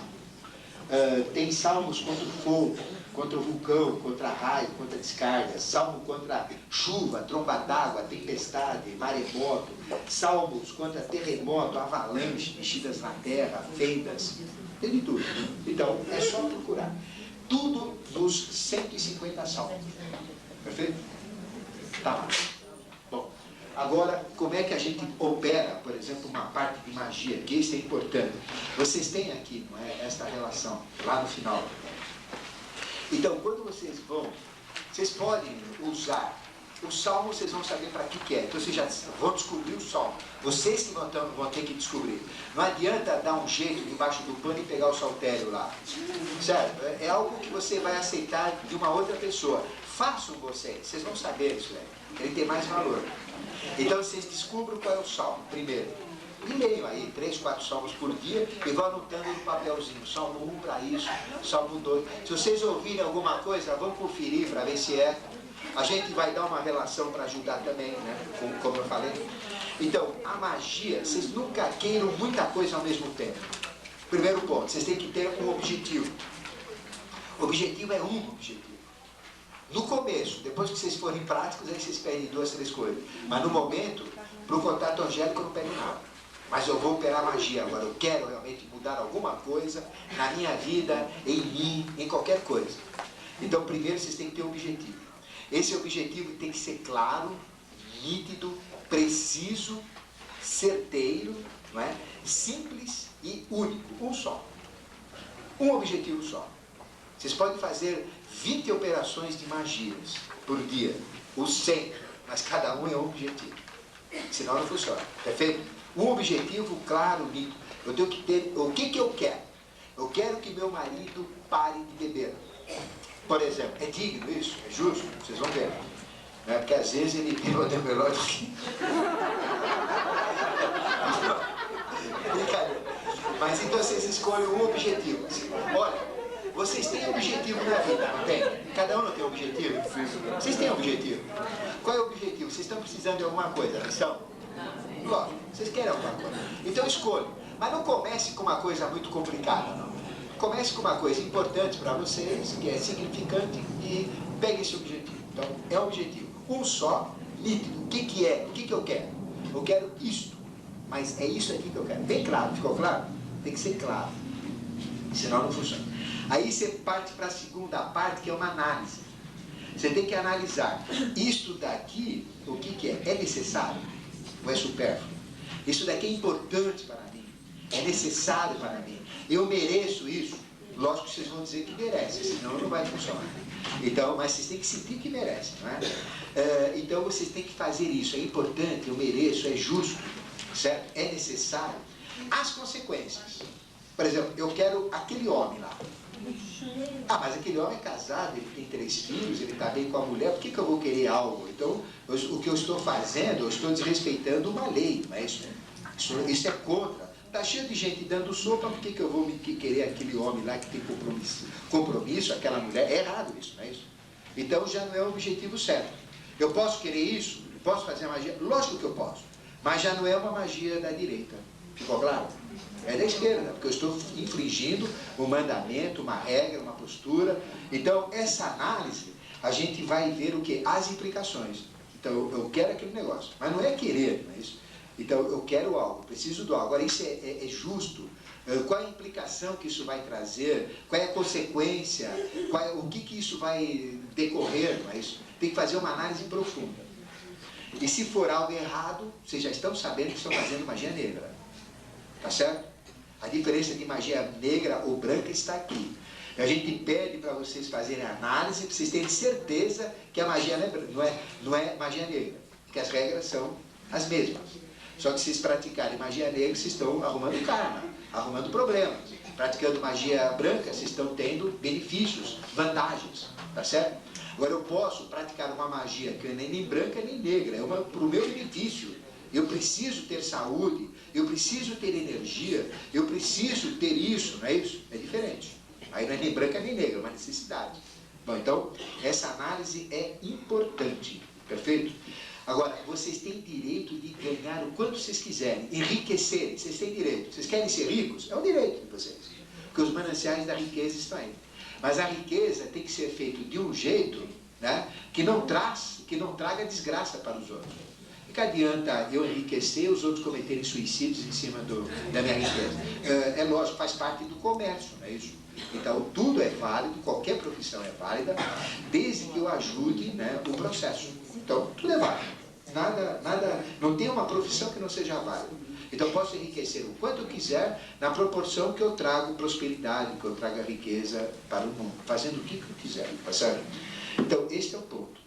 Tem salmos contra o fogo, contra o vulcão, contra raio, contra descargas, salmo contra chuva, tromba d'água, tempestade, maremoto, salmos contra terremoto, avalanche, mexidas na terra, fendas, tem de tudo. Então, é só procurar. Tudo nos 150 salmos. Perfeito? Tá lá. Bom, agora, como é que a gente opera, por exemplo, uma parte de magia, que isso é importante. Vocês têm aqui, não é, esta relação, lá no final. Então, quando vocês vão, vocês podem usar o salmo, vocês vão saber para que é. Então, vocês já vão descobrir o salmo. Vocês que vão ter que descobrir. Não adianta dar um jeito debaixo do pano e pegar o saltério lá. Certo? É algo que você vai aceitar de uma outra pessoa. Façam vocês vão saber isso, né? Ele tem mais valor. Então, vocês descubram qual é o salmo, primeiro. E leiam aí 3, 4 salmos por dia e vão anotando no papelzinho. Salmo 1 para isso, Salmo 2. Se vocês ouvirem alguma coisa, vão conferir para ver se é. A gente vai dar uma relação para ajudar também, né? Como eu falei. Então, a magia, vocês nunca queiram muita coisa ao mesmo tempo. Primeiro ponto, vocês têm que ter um objetivo. O objetivo é um objetivo. No começo, depois que vocês forem práticos, aí vocês pedem 2, 3 coisas. Mas no momento, para o contato angélico eu não pego nada. Mas eu vou operar magia agora. Eu quero realmente mudar alguma coisa na minha vida, em mim, em qualquer coisa. Então, primeiro, vocês têm que ter um objetivo. Esse objetivo tem que ser claro, nítido, preciso, certeiro, não é? Simples e único. Um só. Um objetivo só. Vocês podem fazer 20 operações de magias por dia, ou 100, mas cada um é um objetivo. Senão não funciona. Perfeito? Um objetivo claro, nítido. Eu tenho que ter. O que eu quero? Eu quero que meu marido pare de beber. Por exemplo, é digno isso? É justo? Vocês vão ver. Não é? Porque às vezes ele tem o melhor do que. Brincadeira. Mas então vocês escolhem um objetivo. Olha, vocês têm objetivo na vida, não tem? Cada um não tem objetivo? Vocês têm objetivo. Qual é o objetivo? Vocês estão precisando de alguma coisa, não são? Lógico, vocês querem alguma coisa. Então escolha. Mas não comece com uma coisa muito complicada, não. Comece com uma coisa importante para vocês, que é significante, e pegue esse objetivo. Então, é o objetivo. Um só, nítido. O que é? O que eu quero? Eu quero isto. Mas é isso aqui que eu quero. Bem claro, ficou claro? Tem que ser claro. Senão não funciona. Aí você parte para a segunda parte, que é uma análise. Você tem que analisar. Isto daqui, o que é? É necessário? Ou é supérfluo? Isso daqui é importante para mim. É necessário para mim. Eu mereço isso. Lógico que vocês vão dizer que merecem, senão não vai funcionar. Então, mas vocês têm que sentir que merecem, não é? Então vocês têm que fazer isso. É importante, eu mereço, é justo, certo? É necessário. As consequências. Por exemplo, eu quero aquele homem lá. Ah, mas aquele homem é casado, ele tem 3 filhos, ele está bem com a mulher, por que eu vou querer algo? Então, o que eu estou fazendo, eu estou desrespeitando uma lei, não é isso? Isso é contra. Está cheio de gente dando sopa, por que eu vou querer aquele homem lá que tem compromisso, aquela mulher? É errado isso, não é isso? Então já não é o objetivo certo. Eu posso querer isso? Posso fazer a magia? Lógico que eu posso. Mas já não é uma magia da direita. Ficou claro? É da esquerda, porque eu estou infringindo um mandamento, uma regra, uma postura. Então, essa análise, a gente vai ver o quê? As implicações. Então, eu quero aquele negócio. Mas não é querer, não é isso? Então, eu quero algo, preciso do algo. Agora, isso é justo, qual é a implicação que isso vai trazer, qual é a consequência, o que isso vai decorrer, não é isso? Tem que fazer uma análise profunda. E se for algo errado, vocês já estão sabendo que estão fazendo magia negra. Tá certo? A diferença de magia negra ou branca está aqui. A gente pede para vocês fazerem análise, para vocês terem certeza que a magia não é magia negra, que as regras são as mesmas. Só que se vocês praticarem magia negra, vocês estão arrumando karma, arrumando problemas. Praticando magia branca, vocês estão tendo benefícios, vantagens, tá certo? Agora eu posso praticar uma magia que não é nem branca nem negra, é para o meu benefício. Eu preciso ter saúde, eu preciso ter energia, eu preciso ter isso, não é isso? É diferente. Aí não é nem branca nem negra, é uma necessidade. Bom, então, essa análise é importante, perfeito? Agora, vocês têm direito de ganhar o quanto vocês quiserem, enriquecerem, vocês têm direito. Vocês querem ser ricos? É um direito de vocês. Porque os mananciais da riqueza estão aí. Mas a riqueza tem que ser feita de um jeito, né, que não traga desgraça para os outros. E que adianta eu enriquecer e os outros cometerem suicídios em cima da minha riqueza? É lógico, faz parte do comércio, não é isso? Então, tudo é válido, qualquer profissão é válida, desde que eu ajude, né, o processo. Então, tudo é válido. Não tem uma profissão que não seja válida. Então, eu posso enriquecer o quanto eu quiser, na proporção que eu trago prosperidade, que eu trago riqueza para o mundo, fazendo o que eu quiser, tá certo? Então, este é o ponto.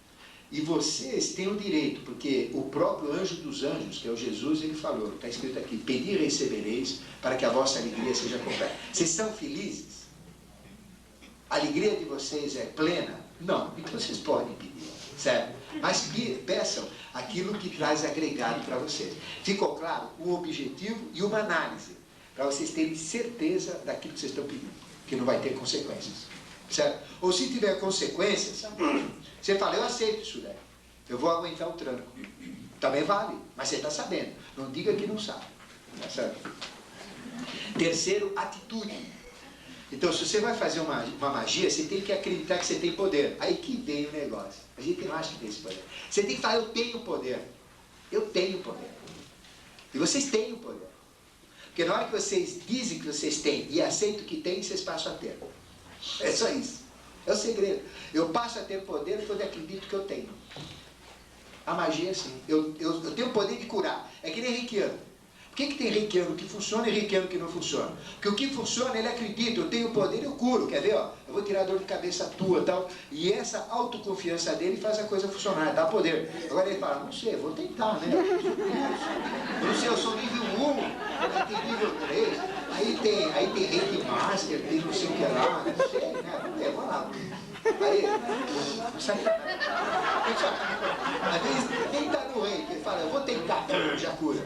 E vocês têm o direito, porque o próprio anjo dos anjos, que é o Jesus, ele falou, está escrito aqui, pedir e recebereis, para que a vossa alegria seja completa. Vocês são felizes? A alegria de vocês é plena? Não, então vocês podem pedir, certo? Mas peçam aquilo que traz agregado para vocês. Ficou claro o objetivo e uma análise, para vocês terem certeza daquilo que vocês estão pedindo, que não vai ter consequências, certo? Ou se tiver consequências, você fala, eu aceito isso daí, eu vou aguentar o tranco. Também vale, mas você está sabendo, não diga que não sabe, tá certo? Terceiro, atitude. Então, se você vai fazer uma magia, você tem que acreditar que você tem poder. Aí que vem o negócio. A gente não acha que tem esse poder. Você tem que falar, eu tenho poder. Eu tenho poder. E vocês têm o poder. Porque na hora que vocês dizem que vocês têm e aceitam que têm, vocês passam a ter. É só isso. É o segredo. Eu passo a ter poder quando eu acredito que eu tenho. A magia é assim. Eu tenho o poder de curar. É que nem reikiano. Por que tem reikiano que funciona e reikiano que não funciona? Porque o que funciona, ele acredita, eu tenho poder, eu curo. Quer ver? Ó, eu vou tirar a dor de cabeça tua e tal. E essa autoconfiança dele faz a coisa funcionar, dá poder. Agora ele fala, não sei, vou tentar, né? Eu não sei, eu sou nível 1, aí tem nível 3, aí tem reiki master, tem não sei o que lá, não sei, né? Vou lá. Aí, às vezes nem está no reiki, ele fala, eu vou tentar, já cura.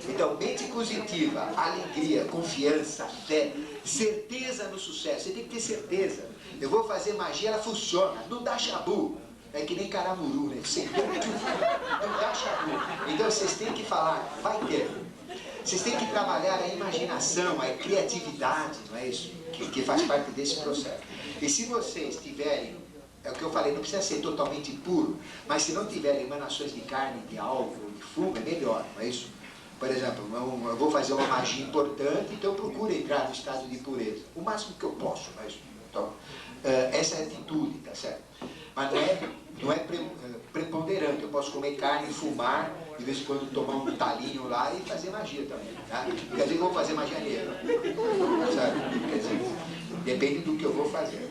Então, mente positiva, alegria, confiança, fé, certeza no sucesso. Você tem que ter certeza. Eu vou fazer magia, ela funciona, não dá chabu. É que nem caramuru, né? Não dá chabu. Então vocês têm que falar, vai ter. Vocês têm que trabalhar a imaginação, a criatividade, não é isso? Que faz parte desse processo. E se vocês tiverem, é o que eu falei, não precisa ser totalmente puro, mas se não tiverem emanações de carne, de álcool, de fumo, é melhor, não é isso? Por exemplo, eu vou fazer uma magia importante, então eu procuro entrar no estado de pureza. O máximo que eu posso, não é isso? Então, essa é a atitude, tá certo? Mas não é preponderante. Eu posso comer carne, fumar, de vez em quando tomar um talinho lá e fazer magia também. Tá? Quer dizer, eu vou fazer magia negra. Sabe? Quer dizer, depende do que eu vou fazer.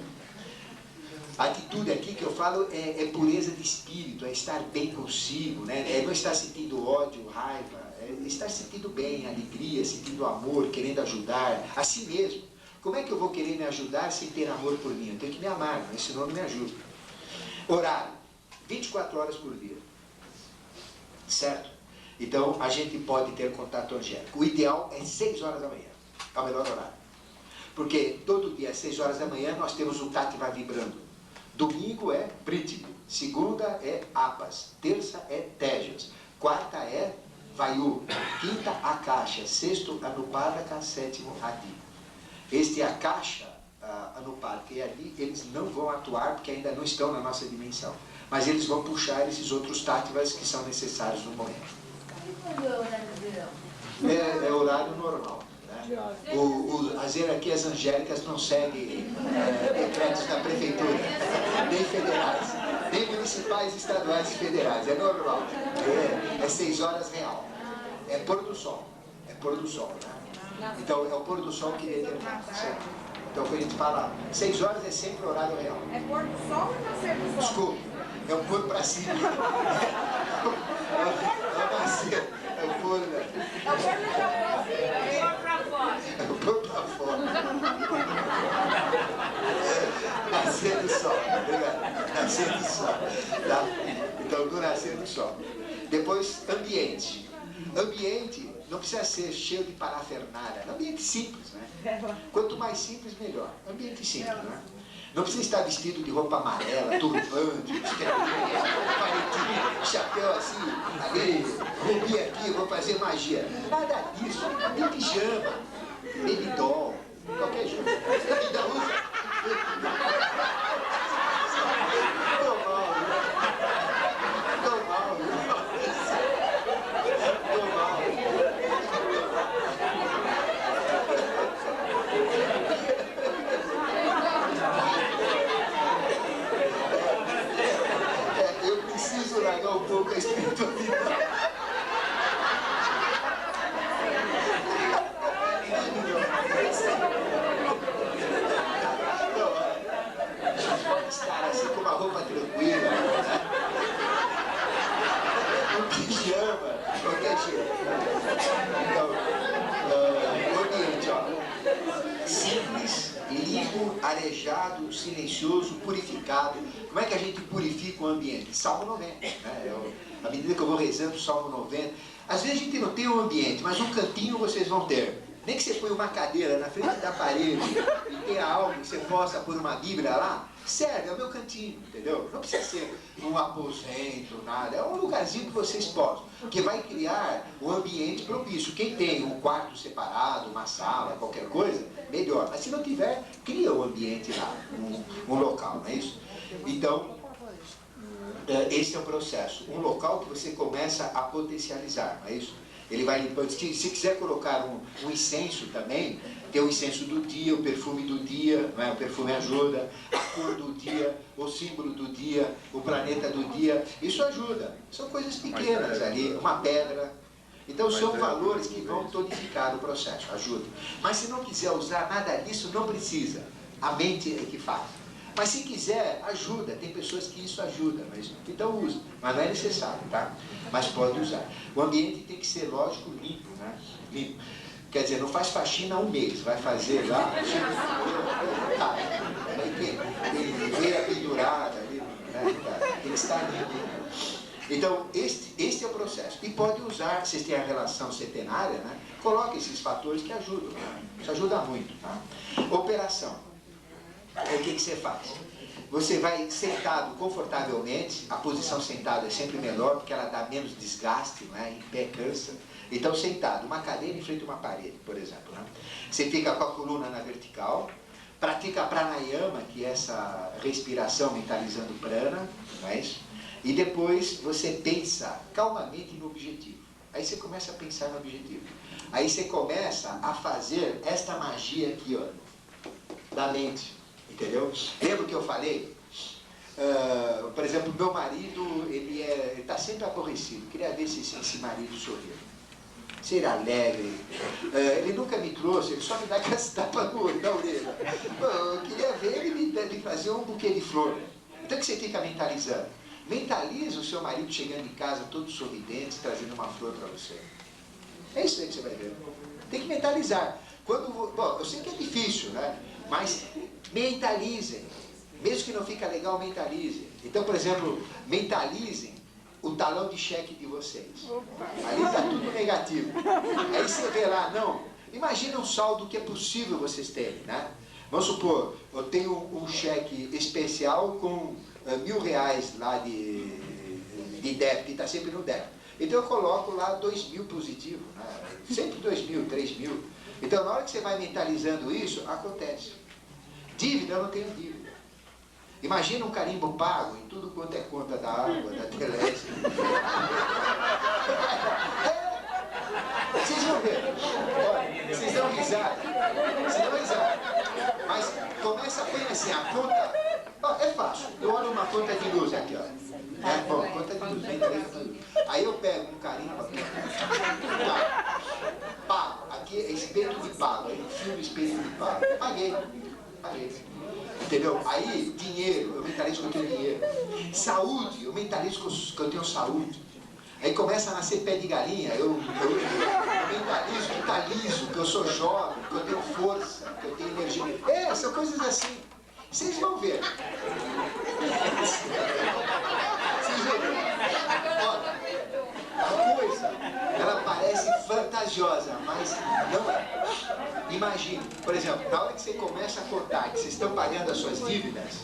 A atitude aqui que eu falo é pureza de espírito, é estar bem consigo, né? É não estar sentindo ódio, raiva, é estar sentindo bem, alegria, sentindo amor, querendo ajudar a si mesmo. Como é que eu vou querer me ajudar sem ter amor por mim? Eu tenho que me amar, senão não me ajuda. Horário, 24 horas por dia. Certo? Então, a gente pode ter contato angélico. O ideal é 6 horas da manhã. É o melhor horário. Porque todo dia, às 6 horas da manhã, nós temos o Tattva vibrando. Domingo é Prithvi. Segunda é Apas. Terça é Tejas. Quarta é Vayu. Quinta, Akasha. Sexto, Anupadaka. Sétimo, Adi. Este Akasha, Anupadaka e Adi, eles não vão atuar porque ainda não estão na nossa dimensão. Mas eles vão puxar esses outros Tattvas que são necessários no momento. horário normal. As hierarquias angélicas não seguem decretos da prefeitura, nem federais, nem municipais, estaduais e federais. É normal. É 6 horas real. É pôr do sol. É pôr do sol. Né? Então é o pôr do sol que determina. Certo? Então quando a gente fala 6 horas é sempre o horário real. É pôr do sol ou nascer do sol? Desculpa, é o pôr para cima. É o nascer. É o pôr, né? É o pôr pra fora. É o pôr para fora. Nascer do sol. Nascer do sol. Tá? Então, do nascer do sol. Depois, ambiente. Ambiente não precisa ser cheio de parafernália. Ambiente simples, né? Quanto mais simples, melhor. Ambiente simples, né? Não precisa estar vestido de roupa amarela, turbante, paletinho, chapéu assim, ali, rubi aqui, vou fazer magia. Nada disso. De pijama, baby doll, qualquer jeito. Ainda usa. Tô mal. Eu preciso largar um pouco a espiritualidade. Estar assim com uma roupa tranquila, né? Um pijama, qualquer jeito. Então, o ambiente, ó, simples, limpo, arejado, silencioso, purificado. Como é que a gente purifica o ambiente? Salmo 90. Né? À medida que eu vou rezando o Salmo 90, às vezes a gente não tem um ambiente, mas um cantinho vocês vão ter. Nem que você põe uma cadeira na frente da parede e tenha algo que você possa pôr uma Bíblia lá, serve, é o meu cantinho, entendeu? Não precisa ser um aposento, nada. É um lugarzinho que vocês possam, que vai criar um ambiente propício. Quem tem um quarto separado, uma sala, qualquer coisa, melhor. Mas se não tiver, cria um ambiente lá, um local, não é isso? Então, esse é o processo. Um local que você começa a potencializar, não é isso? Ele vai limpando. Se quiser colocar um incenso também, tem o incenso do dia, o perfume do dia, não é? O perfume ajuda, a cor do dia, o símbolo do dia, o planeta do dia, isso ajuda. São coisas pequenas ali, uma pedra. Então são valores que vão tonificar o processo, ajuda. Mas se não quiser usar nada disso, não precisa. A mente é que faz. Mas se quiser, ajuda. Tem pessoas que isso ajuda, mas então usa. Mas não é necessário, tá? Mas pode usar. O ambiente tem que ser, lógico, limpo, né? Limpo. Quer dizer, não faz faxina 1 mês, vai fazer lá. Tem veia pendurada ali, né? Tem que estar limpo. Então, este é o processo. E pode usar, vocês têm a relação setenária, né? Coloque esses fatores que ajudam, né? Isso ajuda muito, tá? Operação. O que você faz? Você vai sentado confortavelmente, a posição sentada é sempre melhor, porque ela dá menos desgaste, né? Em pé cansa. Então, sentado, uma cadeira em frente a uma parede, por exemplo. Né? Você fica com a coluna na vertical, pratica pranayama, que é essa respiração mentalizando prana, não é isso? E depois você pensa calmamente no objetivo. Aí você começa a pensar no objetivo. Aí você começa a fazer esta magia aqui, ó, da mente. Entendeu? Lembra que eu falei? Por exemplo, meu marido, ele está sempre aborrecido. Queria ver se esse marido sorriu. Ser alegre. Ele nunca me trouxe, ele só me dá aquelas tapas na orelha. Eu queria ver ele me fazer um buquê de flor. Então o que você fica mentalizando? Mentaliza o seu marido chegando em casa todo sorridente, trazendo uma flor para você. É isso aí que você vai ver. Tem que mentalizar. Bom, eu sei que é difícil, né? Mas mentalizem. Mesmo que não fica legal, mentalizem. Então, por exemplo, mentalizem o talão de cheque de vocês. Ali está tudo negativo. Aí você vê lá, não. Imagina um saldo que é possível vocês terem, né? Vamos supor, eu tenho um cheque especial com R$1.000 lá de débito, que está sempre no débito. Então eu coloco lá 2.000 positivo, né? Sempre 2.000, 3.000. Então na hora que você vai mentalizando isso, acontece. Dívida, eu não tenho dívida. Imagina um carimbo pago em tudo quanto é conta da água, da teléstica. Vocês vão ver. Olha, vocês dão risada. Vocês dão risada. Mas começa a pôr assim, a conta. Ó, é fácil. Eu olho uma conta de luz aqui, ó. É, bom, conta de luz, vem três. Aí eu pego um carimbo aqui. Pago. Aqui é espeto de pago. Eu enfio no espeto de pago. Paguei. Entendeu? Aí, dinheiro, eu mentalizo que eu tenho dinheiro. Saúde, eu mentalizo que eu tenho saúde. Aí começa a nascer pé de galinha, eu mentalizo que tá liso, que eu sou jovem, que eu tenho força, que eu tenho energia. É, são coisas assim. Vocês vão ver. Vocês vão ver. Olha, a coisa, ela parece fantasiosa, mas não é. Imagine, por exemplo, na hora que você começa a contar que vocês estão pagando as suas dívidas,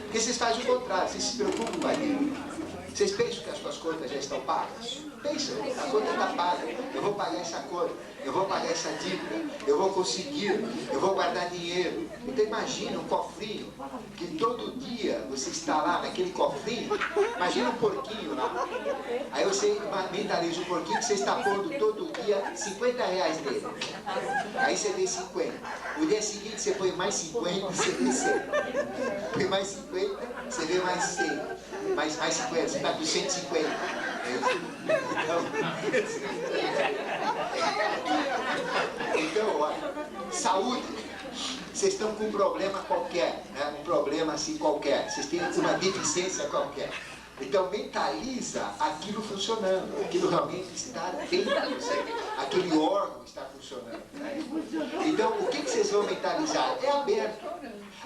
porque vocês fazem o contrário, vocês se preocupam com a dívida. Vocês pensam que as suas contas já estão pagas? Pensam, a conta está paga, eu vou pagar essa conta, eu vou pagar essa dívida, eu vou conseguir, eu vou guardar dinheiro. Então imagina um cofrinho, que todo dia você está lá naquele cofrinho, imagina um porquinho lá. Aí você mentaliza o porquinho que você está pondo todo dia 50 reais nele. Aí você vê 50. No dia seguinte você põe mais 50, você vê 100. Põe mais 50, você vê mais 100. Mais 50, você está com 150. Então, olha, saúde. Vocês estão com um problema qualquer, né? Um problema assim qualquer. Vocês têm uma deficiência qualquer. Então, mentaliza aquilo funcionando. Aquilo realmente está dentro de você. Aquele órgão está funcionando. Né? Então, o que vocês vão mentalizar? É aberto.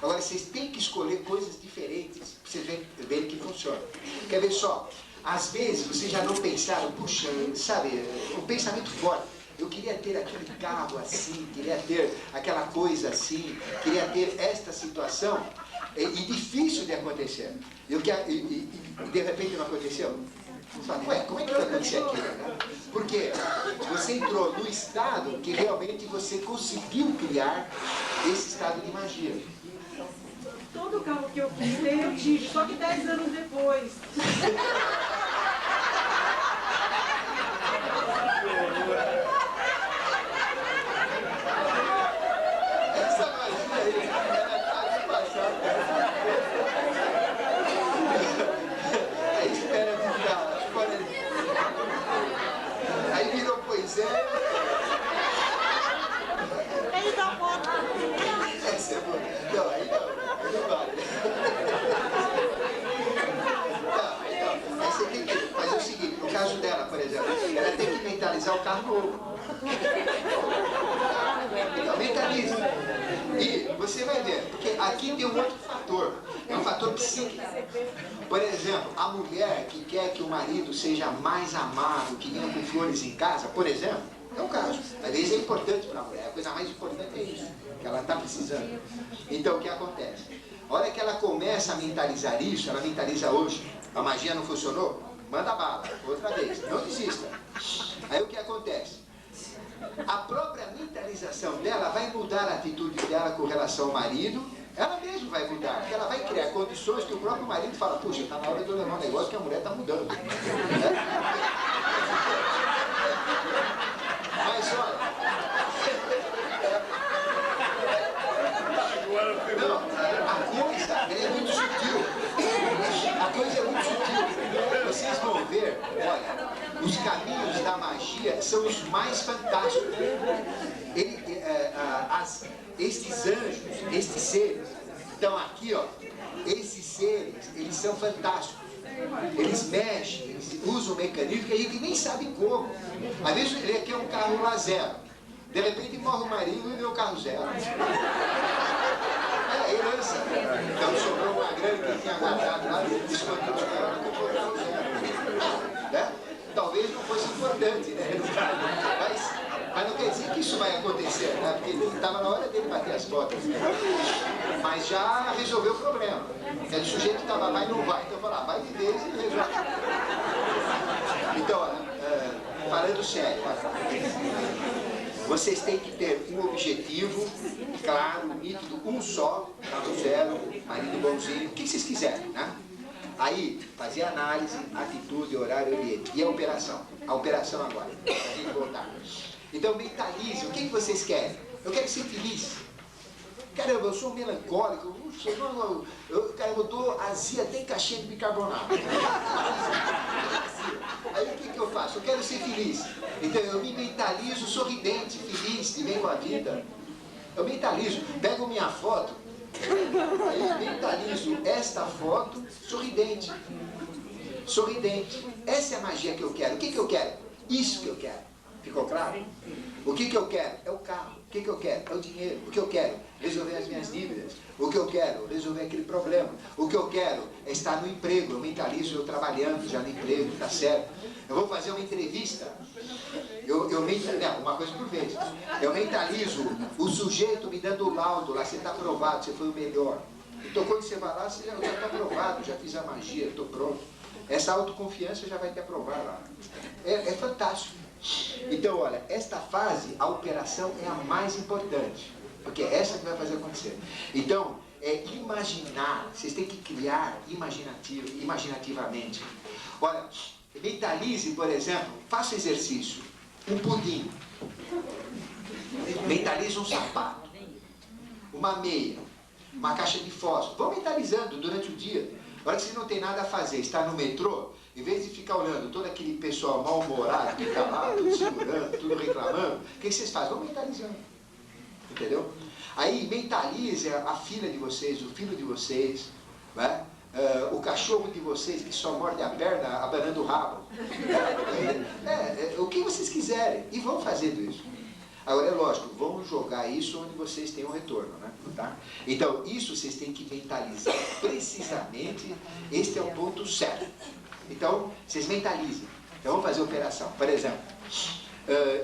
Agora, vocês têm que escolher coisas diferentes para vocês verem que funciona. Quer ver só? Às vezes, vocês já não pensaram, puxa, sabe, um pensamento forte. Eu queria ter aquele carro assim, queria ter aquela coisa assim, queria ter esta situação. E difícil de acontecer. E de repente não aconteceu. Você fala, ué, como é que vai acontecer aquilo? Né? Porque você entrou no estado que realmente você conseguiu criar esse estado de magia. Todo carro que eu quis ter, eu tive, só que 10 anos depois. Essa magia aí, ela tá de passado. Aí espera ficar, aí virou poesia. Ele dá foto. Essa é boa. Não, aí não vale. Aí você tem que fazer o seguinte, no caso dela, por exemplo, ela tem que mentalizar o carro novo. Então, mentaliza. E você vai ver, porque aqui tem um outro fator, é um fator psíquico. Por exemplo, a mulher que quer que o marido seja mais amado, que venha com flores em casa, por exemplo, é um caso. Às vezes é importante para a mulher, a coisa mais importante é isso, que ela está precisando. Então, o que acontece? A hora que ela começa a mentalizar isso, ela mentaliza hoje, a magia não funcionou? Manda bala, outra vez, não desista. Aí o que acontece? A própria mentalização dela vai mudar a atitude dela com relação ao marido, ela mesma vai mudar, porque ela vai criar condições que o próprio marido fala, puxa, está na hora de eu levar um negócio que a mulher está mudando. Mas olha, não, a coisa é muito sutil. A coisa é muito sutil. Vocês vão ver, olha, os caminhos da magia são os mais fantásticos. Estes anjos, estes seres, estão aqui, ó. Esses seres, eles são fantásticos. Eles mexem, eles usam o mecanismo que a gente nem sabe como. Às vezes ele quer um carro lá zero. De repente morre o marido e vê o carro zero. É herança. Então sobrou uma grana que tinha guardado lá, descontou os caras e comprou o carro zero. Né? Talvez não fosse importante, né? Mas não quer dizer que isso vai acontecer, né? Porque estava na hora dele bater as botas. Mas já resolveu o problema. O sujeito estava lá e não vai. Então falar, vai de vez e resolve. Então, olha, falando sério, vocês têm que ter um objetivo claro, nítido, um só, carro zero, marido bonzinho, o que vocês quiserem, né? Aí, fazer análise, atitude, horário, ambiente. E a operação? A operação agora, para a gente voltar. Então mentalize, o que vocês querem? Eu quero ser feliz. Caramba, eu sou melancólico, caramba, eu dou azia até em caixinha de bicarbonato. Aí o que eu faço? Eu quero ser feliz. Então eu me mentalizo sorridente, feliz, de bem com a vida. Eu mentalizo, pego minha foto, aí eu mentalizo esta foto sorridente. Sorridente. Essa é a magia que eu quero. O que eu quero? Isso que eu quero. Ficou claro? O que eu quero? É o carro. O que eu quero? É o dinheiro. O que eu quero? Resolver as minhas dívidas. O que eu quero? Resolver aquele problema. O que eu quero? É estar no emprego. Eu mentalizo eu trabalhando já no emprego, tá certo? Eu vou fazer uma entrevista. Não, uma coisa por vez. Eu mentalizo o sujeito me dando o laudo lá, você está aprovado, você foi o melhor. Então quando você vai lá, você já está aprovado, já fiz a magia, estou pronto. Essa autoconfiança já vai te aprovar lá. É fantástico. Então, olha, esta fase, a operação é a mais importante, porque é essa que vai fazer acontecer. Então, imaginar, vocês têm que criar imaginativamente. Olha, mentalize, por exemplo, faça exercício, um pudim. Mentalize um sapato, uma meia, uma caixa de fósforo. Vão mentalizando durante o dia. Agora que você não tem nada a fazer, está no metrô, em vez de ficar olhando todo aquele pessoal mal-humorado que está lá, tudo segurando, tudo reclamando, o que vocês fazem? Vão mentalizando. Entendeu? Aí mentalize a filha de vocês, o filho de vocês, né? O cachorro de vocês que só morde a perna abanando o rabo. O que vocês quiserem. E vão fazendo isso. Agora, é lógico, vão jogar isso onde vocês têm um retorno, né? Tá? Então, isso vocês têm que mentalizar precisamente, este é o ponto certo. Então, vocês mentalizem. Então, vamos fazer a operação. Por exemplo,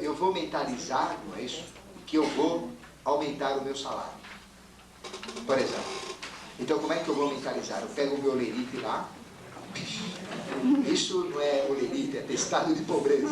eu vou mentalizar, não é isso? Que eu vou aumentar o meu salário. Por exemplo. Então, como é que eu vou mentalizar? Eu pego o meu olerite lá. Isso não é olerite, é testado de pobreza.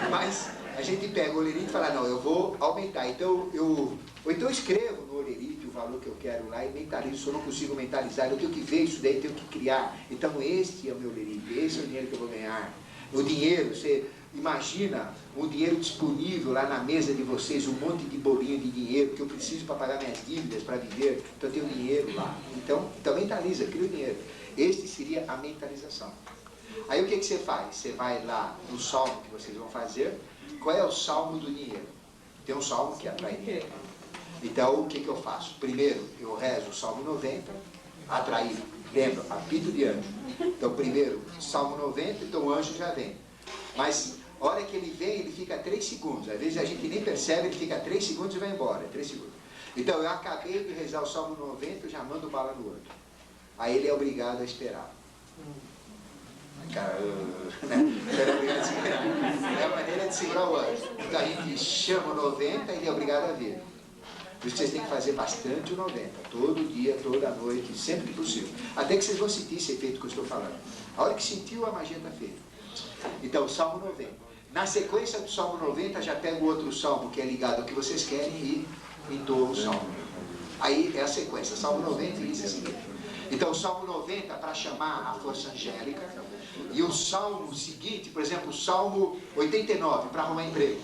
Mas a gente pega o olerite e fala, não, eu vou aumentar. Então, ou então eu escrevo no olerite o valor que eu quero lá e mentalizo. Se eu não consigo mentalizar, eu tenho que ver isso daí, tenho que criar. Então, este é o meu olerite, esse é o dinheiro que eu vou ganhar. O dinheiro, você imagina um dinheiro disponível lá na mesa de vocês, um monte de bolinho de dinheiro que eu preciso para pagar minhas dívidas, para viver. Então, eu tenho dinheiro lá. Então mentaliza, cria o dinheiro. Este seria a mentalização. Aí, o que você faz? Você vai lá no salmo que vocês vão fazer. Qual é o salmo do dinheiro? Tem um salmo que atrai dinheiro. Então, o que eu faço? Primeiro, eu rezo o Salmo 90, atrair. Lembra, apito de anjo. Então, primeiro, Salmo 90, então o anjo já vem. Mas, a hora que ele vem, ele fica 3 segundos. Às vezes a gente nem percebe, ele fica 3 segundos e vai embora. 3 segundos. Então, eu acabei de rezar o Salmo 90, eu já mando bala no outro. Aí ele é obrigado a esperar. Cara, é a maneira de segurar o anjo. Então a gente chama o 90 e ele é obrigado a vir. Por isso vocês têm que fazer bastante o 90, todo dia, toda noite, sempre que possível. Até que vocês vão sentir esse efeito que eu estou falando. A hora que sentiu, a magia está feita. Então, o Salmo 90. Na sequência do Salmo 90, já pega o outro salmo que é ligado ao que vocês querem e entoa o salmo. Aí é a sequência, Salmo 90 e isso é seguinte. Então, o Salmo 90 para chamar a força angélica. E o salmo seguinte, por exemplo, o Salmo 89 para arrumar emprego.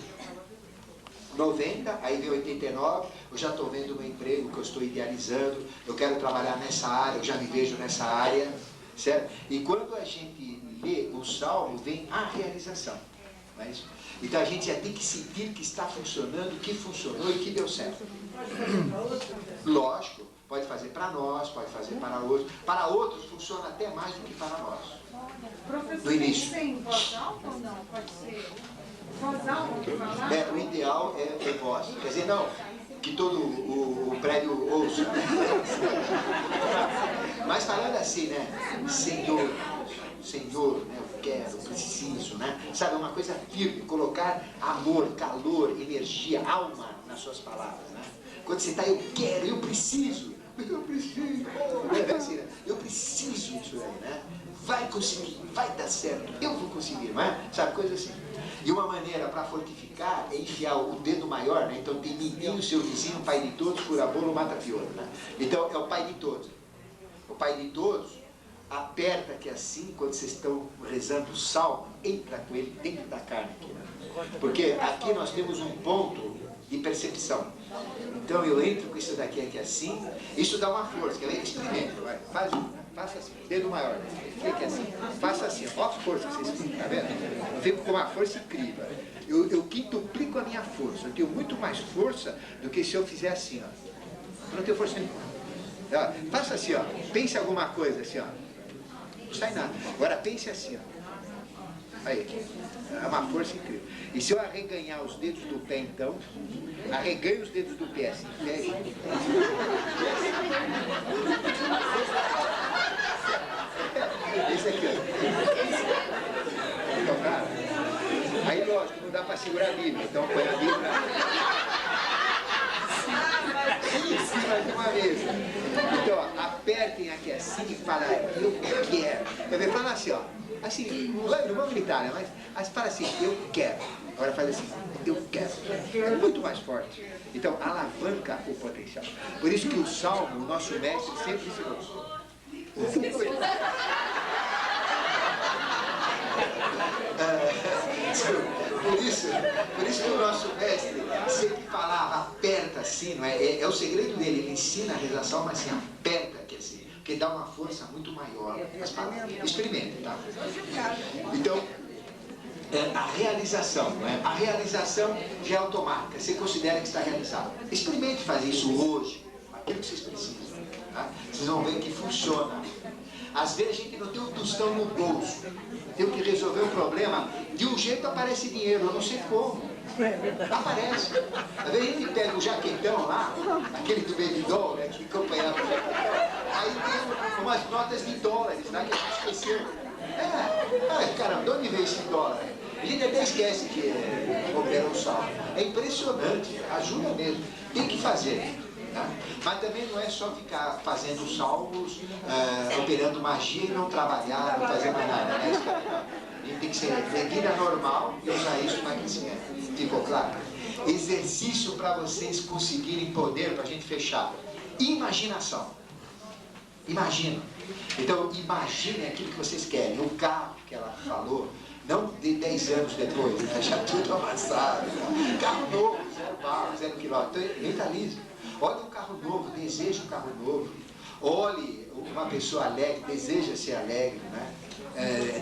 90, aí vem 89, eu já estou vendo o meu emprego, que eu estou idealizando, eu quero trabalhar nessa área, eu já me vejo nessa área, certo? E quando a gente lê o salmo, vem a realização. Não é isso? Então a gente já tem que sentir que está funcionando, que funcionou e que deu certo. Lógico, pode fazer para nós, pode fazer para outros. Para outros funciona até mais do que para nós. Professor, no início. tem voz alta ou não? Pode ser voz alta? O ideal é voz. Quer dizer, não, que todo o prédio ouça. Mas falando assim, né? Senhor, né? Eu quero, eu preciso, né? Sabe, uma coisa firme, colocar amor, calor, energia, alma nas suas palavras, né? Quando você está, eu quero, eu preciso. Eu preciso. Eu preciso disso aí, né? Vai conseguir, vai dar certo, eu vou conseguir, não é? Sabe, coisa assim. E uma maneira para fortificar é enfiar o dedo maior, né? Então tem menino, seu vizinho, pai de todos, fura bolo, mata piolho, né? Então é o pai de todos. O pai de todos, aperta aqui assim, quando vocês estão rezando o salmo, entra com ele dentro da carne aqui. Porque aqui nós temos um ponto de percepção. Então eu entro com isso daqui aqui assim, isso dá uma força, quer ver? Experimenta, vai, faça assim, dedo maior, fique assim, faça assim, ó a força que vocês ficam, tá vendo? Eu fico com uma força incrível. Eu quintuplico a minha força, eu tenho muito mais força do que se eu fizer assim, ó. Eu não tenho força nenhuma. Faça assim, ó, pense alguma coisa assim, ó. Não sai nada. Agora pense assim, ó. Aí, é uma força incrível. E se eu arreganhar os dedos do pé, então, arreganho os dedos do pé assim, fecha. Esse aqui, ó. Então, cara, aí, lógico, não dá para segurar a Bíblia, então põe a Bíblia em cima de uma mesa. Então, ó, apertem aqui assim e falem, eu quero. Também fala assim, ó. Assim, não vamos gritar, né? Mas fala assim, eu quero. Agora faz assim, eu quero. É muito mais forte. Então, alavanca o potencial. Por isso que o Salmo, o nosso mestre, sempre ensinou. Por isso que o nosso mestre sempre falava, aperta assim, não é? É o segredo dele, ele ensina a rezar salmo, mas assim, aperta aqui assim. Porque dá uma força muito maior às palavras. Experimente, tá? Então, a realização, né? A realização já é automática. Você considera que está realizado. Experimente fazer isso hoje, aquilo que vocês precisam. Tá? Vocês vão ver que funciona. Às vezes a gente não tem um tostão no bolso. Tem que resolver um problema. De um jeito aparece dinheiro, eu não sei como. Aparece. Às vezes a gente pega o jaquetão lá, aquele do baby doll, né, que acompanhava o jaquetão. Aí tem umas notas de dólares, né, que a gente esqueceu. Caramba, de onde veio esse dólar? A gente até esquece que opera o salmo. É impressionante, ajuda mesmo. Tem que fazer. Tá? Mas também não é só ficar fazendo salmos, operando magia e não trabalhar, não fazer mais nada. Né? A gente tem que ser vida normal e usar isso para crescimento. Ficou claro? Exercício para vocês conseguirem poder, para a gente fechar. Imaginação. Imagina. Então, imaginem aquilo que vocês querem. O carro que ela falou, não de 10 anos depois, né? Já tudo amassado. Carro novo, 0 barra, 0 quilômetro. Então, mentalize. Olhe um carro novo, deseja um carro novo. Olhe uma pessoa alegre, deseja ser alegre, né?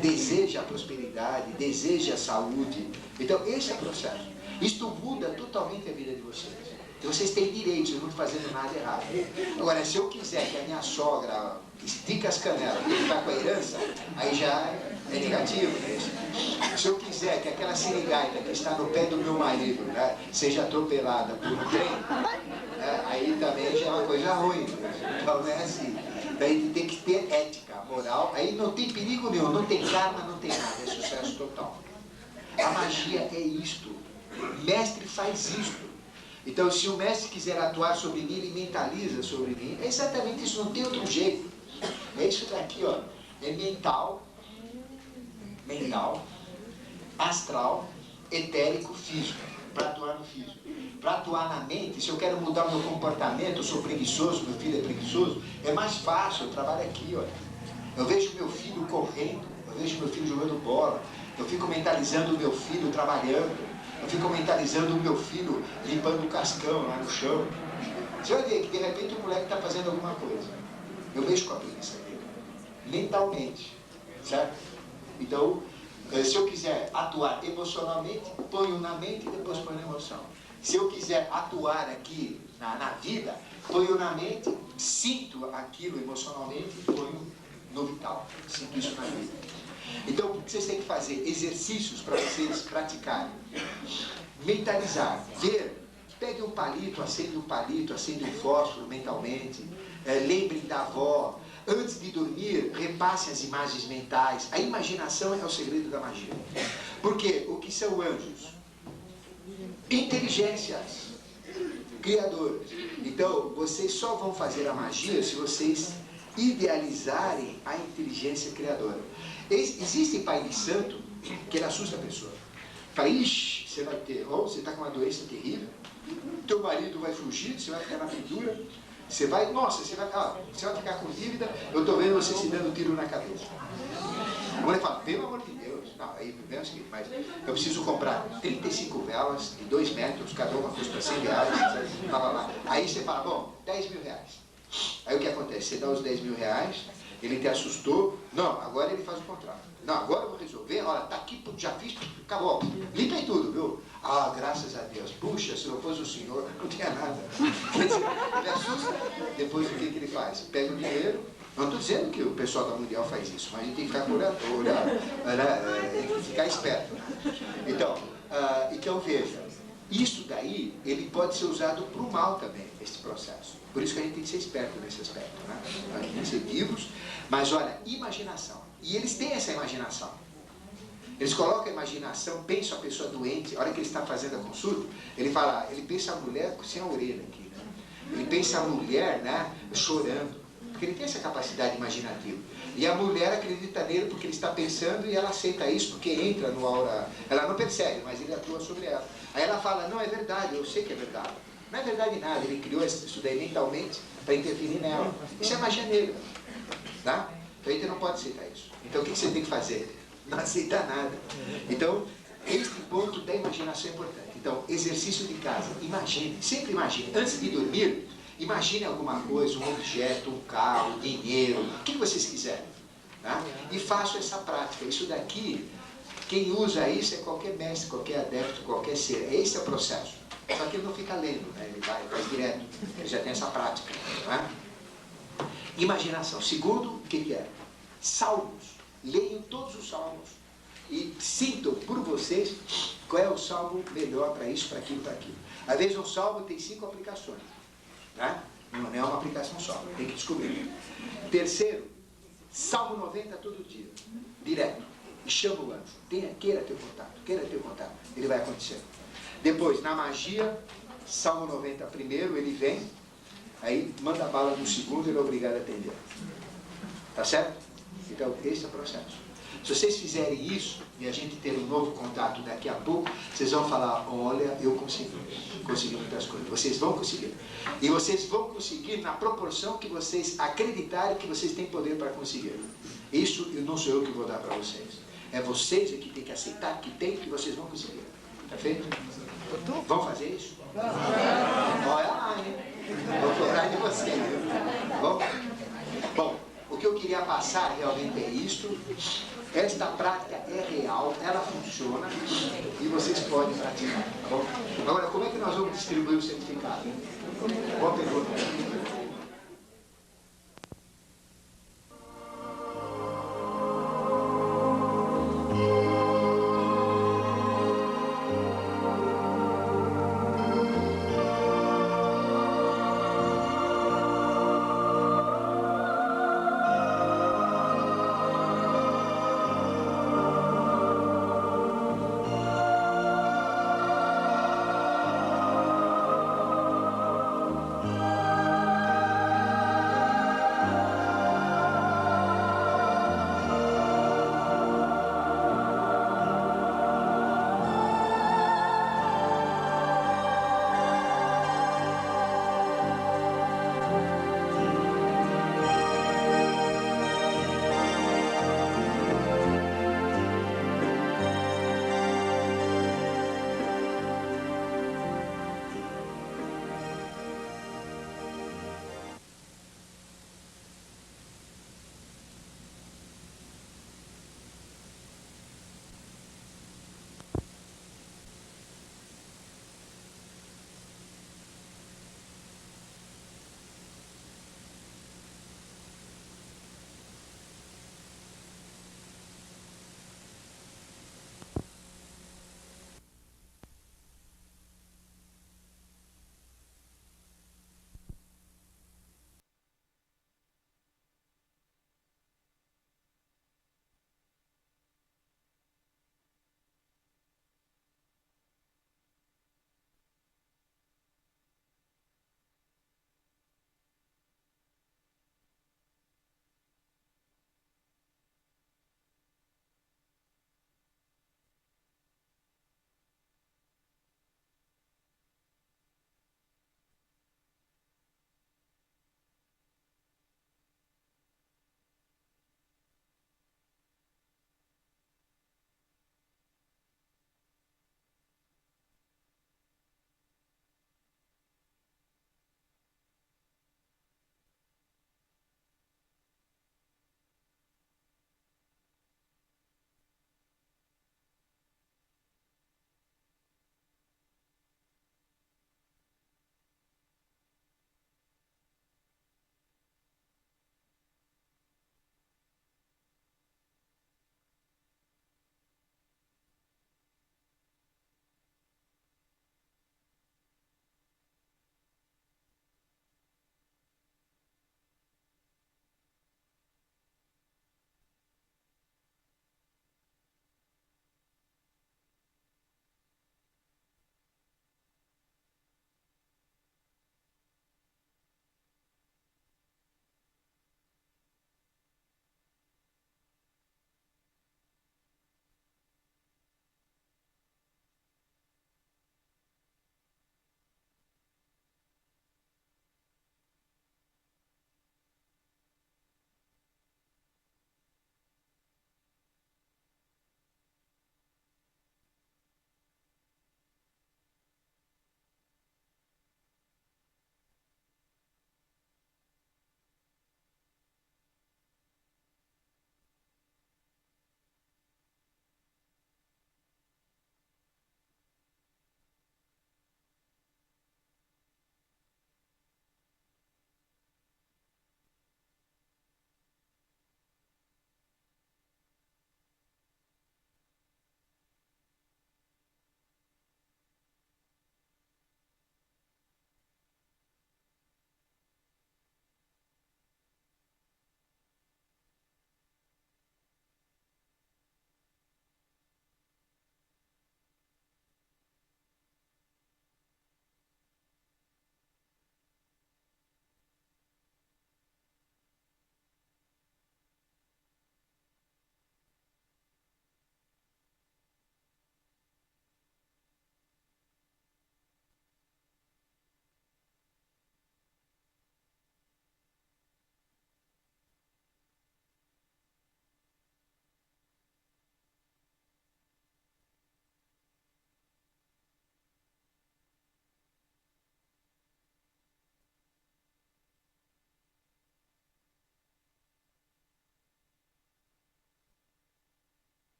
Deseja a prosperidade, deseja a saúde. Então, esse é o processo. Isto muda totalmente a vida de vocês. Então, vocês têm direitos, eu não estou fazendo nada errado. Agora, se eu quiser que a minha sogra estica as canelas e ficar com a herança, aí já é negativo, né? Se eu quiser que aquela sirigaita que está no pé do meu marido, né, seja atropelada por um trem, né, aí também já é uma coisa ruim. Né? Então, não é assim. Daí tem que ter ética, moral. Aí não tem perigo nenhum, não tem karma, não tem nada, é sucesso total. A magia é isto. O mestre faz isto. Então, se o mestre quiser atuar sobre mim, ele mentaliza sobre mim. É exatamente isso, não tem outro jeito. É isso daqui, ó. É mental, astral, etérico, físico. Para atuar no físico. Para atuar na mente, se eu quero mudar o meu comportamento, eu sou preguiçoso, meu filho é preguiçoso, é mais fácil, eu trabalho aqui, ó. Eu vejo meu filho correndo, eu vejo meu filho jogando bola, eu fico mentalizando o meu filho trabalhando. Eu fico mentalizando o meu filho limpando o cascão lá no chão. Você vai ver que de repente o moleque está fazendo alguma coisa. Eu mexo com a preguiça dele. Mentalmente. Certo? Então, se eu quiser atuar emocionalmente, ponho na mente e depois ponho na emoção. Se eu quiser atuar aqui na vida, ponho na mente, sinto aquilo emocionalmente e ponho no vital. Sinto isso na vida. Então, o que vocês têm que fazer? Exercícios para vocês praticarem. Mentalizar, ver. Pegue um palito, acende um fósforo mentalmente. Lembrem da avó. Antes de dormir, repassem as imagens mentais. A imaginação é o segredo da magia. Porque o que são anjos? Inteligências. Criadores. Então, vocês só vão fazer a magia se vocês idealizarem a inteligência criadora. Existe pai de santo que ele assusta a pessoa. Fala, ixi, você vai ter, ou você está com uma doença terrível, teu marido vai fugir, você vai ficar na pendura, Você vai, nossa, você vai ficar com dívida, eu estou vendo você se dando tiro na cabeça. A mulher fala, pelo amor de Deus, não, aí vem o seguinte, mas eu preciso comprar 35 velas de 2 metros, cada uma custa 100 reais, blá, blá, blá. Aí você fala, bom, 10 mil reais. Aí o que acontece? Você dá os 10 mil reais, ele te assustou, não, agora ele faz o contrato. Não, agora eu vou resolver, olha, tá aqui, já fiz, acabou, limpa aí tudo, viu? Ah, graças a Deus, puxa, se não fosse o senhor, não tinha nada. Quer dizer, ele assusta, depois o que ele faz? Pega o dinheiro. Não estou dizendo que o pessoal da Mundial faz isso, mas a gente tem que ficar ficar esperto. Então veja, isso daí, ele pode ser usado para o mal também, esse processo. Por isso que a gente tem que ser esperto nesse aspecto, né? A gente tem que ser vivos, mas olha, imaginação. E eles têm essa imaginação. Eles colocam a imaginação, pensam a pessoa doente, a hora que ele está fazendo a consulta, ele fala, ele pensa a mulher sem a orelha aqui, né? Ele pensa a mulher, né, chorando. Porque ele tem essa capacidade imaginativa. E a mulher acredita nele porque ele está pensando e ela aceita isso porque entra no aura. Ela não percebe, mas ele atua sobre ela. Aí ela fala, não, é verdade, eu sei que é verdade. Não é verdade nada, ele criou isso daí mentalmente para interferir nela. Isso é magia negra. Tá? Então a gente não pode aceitar isso. Então o que você tem que fazer? Não aceitar nada. Então, este ponto da imaginação é importante. Então, exercício de casa. Imagine, sempre imagine. Antes de dormir, imagine alguma coisa, um objeto, um carro, dinheiro, o que vocês quiserem. Tá? E façam essa prática. Isso daqui, quem usa isso é qualquer mestre, qualquer adepto, qualquer ser. Esse é o processo. Só que ele não fica lendo, né? Ele faz direto. Ele já tem essa prática. Tá? Imaginação. Segundo, o que é? Salmos. Leiam todos os salmos. E sintam por vocês qual é o salmo melhor para isso, para aquilo, para aquilo. Às vezes um salmo tem 5 aplicações. Né? Não é uma aplicação só, tem que descobrir. Terceiro, Salmo 90 todo dia, direto. E chama o anjo. Queira ter contato. Ele vai acontecer. Depois, na magia, Salmo 90 primeiro, ele vem, aí manda a bala no segundo, ele é obrigado a atender. Tá certo? Então, esse é o processo. Se vocês fizerem isso, e a gente ter um novo contato daqui a pouco, vocês vão falar, olha, eu consegui muitas coisas. Vocês vão conseguir. E vocês vão conseguir na proporção que vocês acreditarem que vocês têm poder para conseguir. Isso não sou eu que vou dar para vocês. É vocês que têm que aceitar que tem, que vocês vão conseguir. Tá feito? Vão fazer isso? Olha lá, hein? Vou cobrar de vocês. Bom, o que eu queria passar realmente é isto. Esta prática é real, ela funciona e vocês podem praticar, tá bom? Agora, como é que nós vamos distribuir o certificado? Boa pergunta.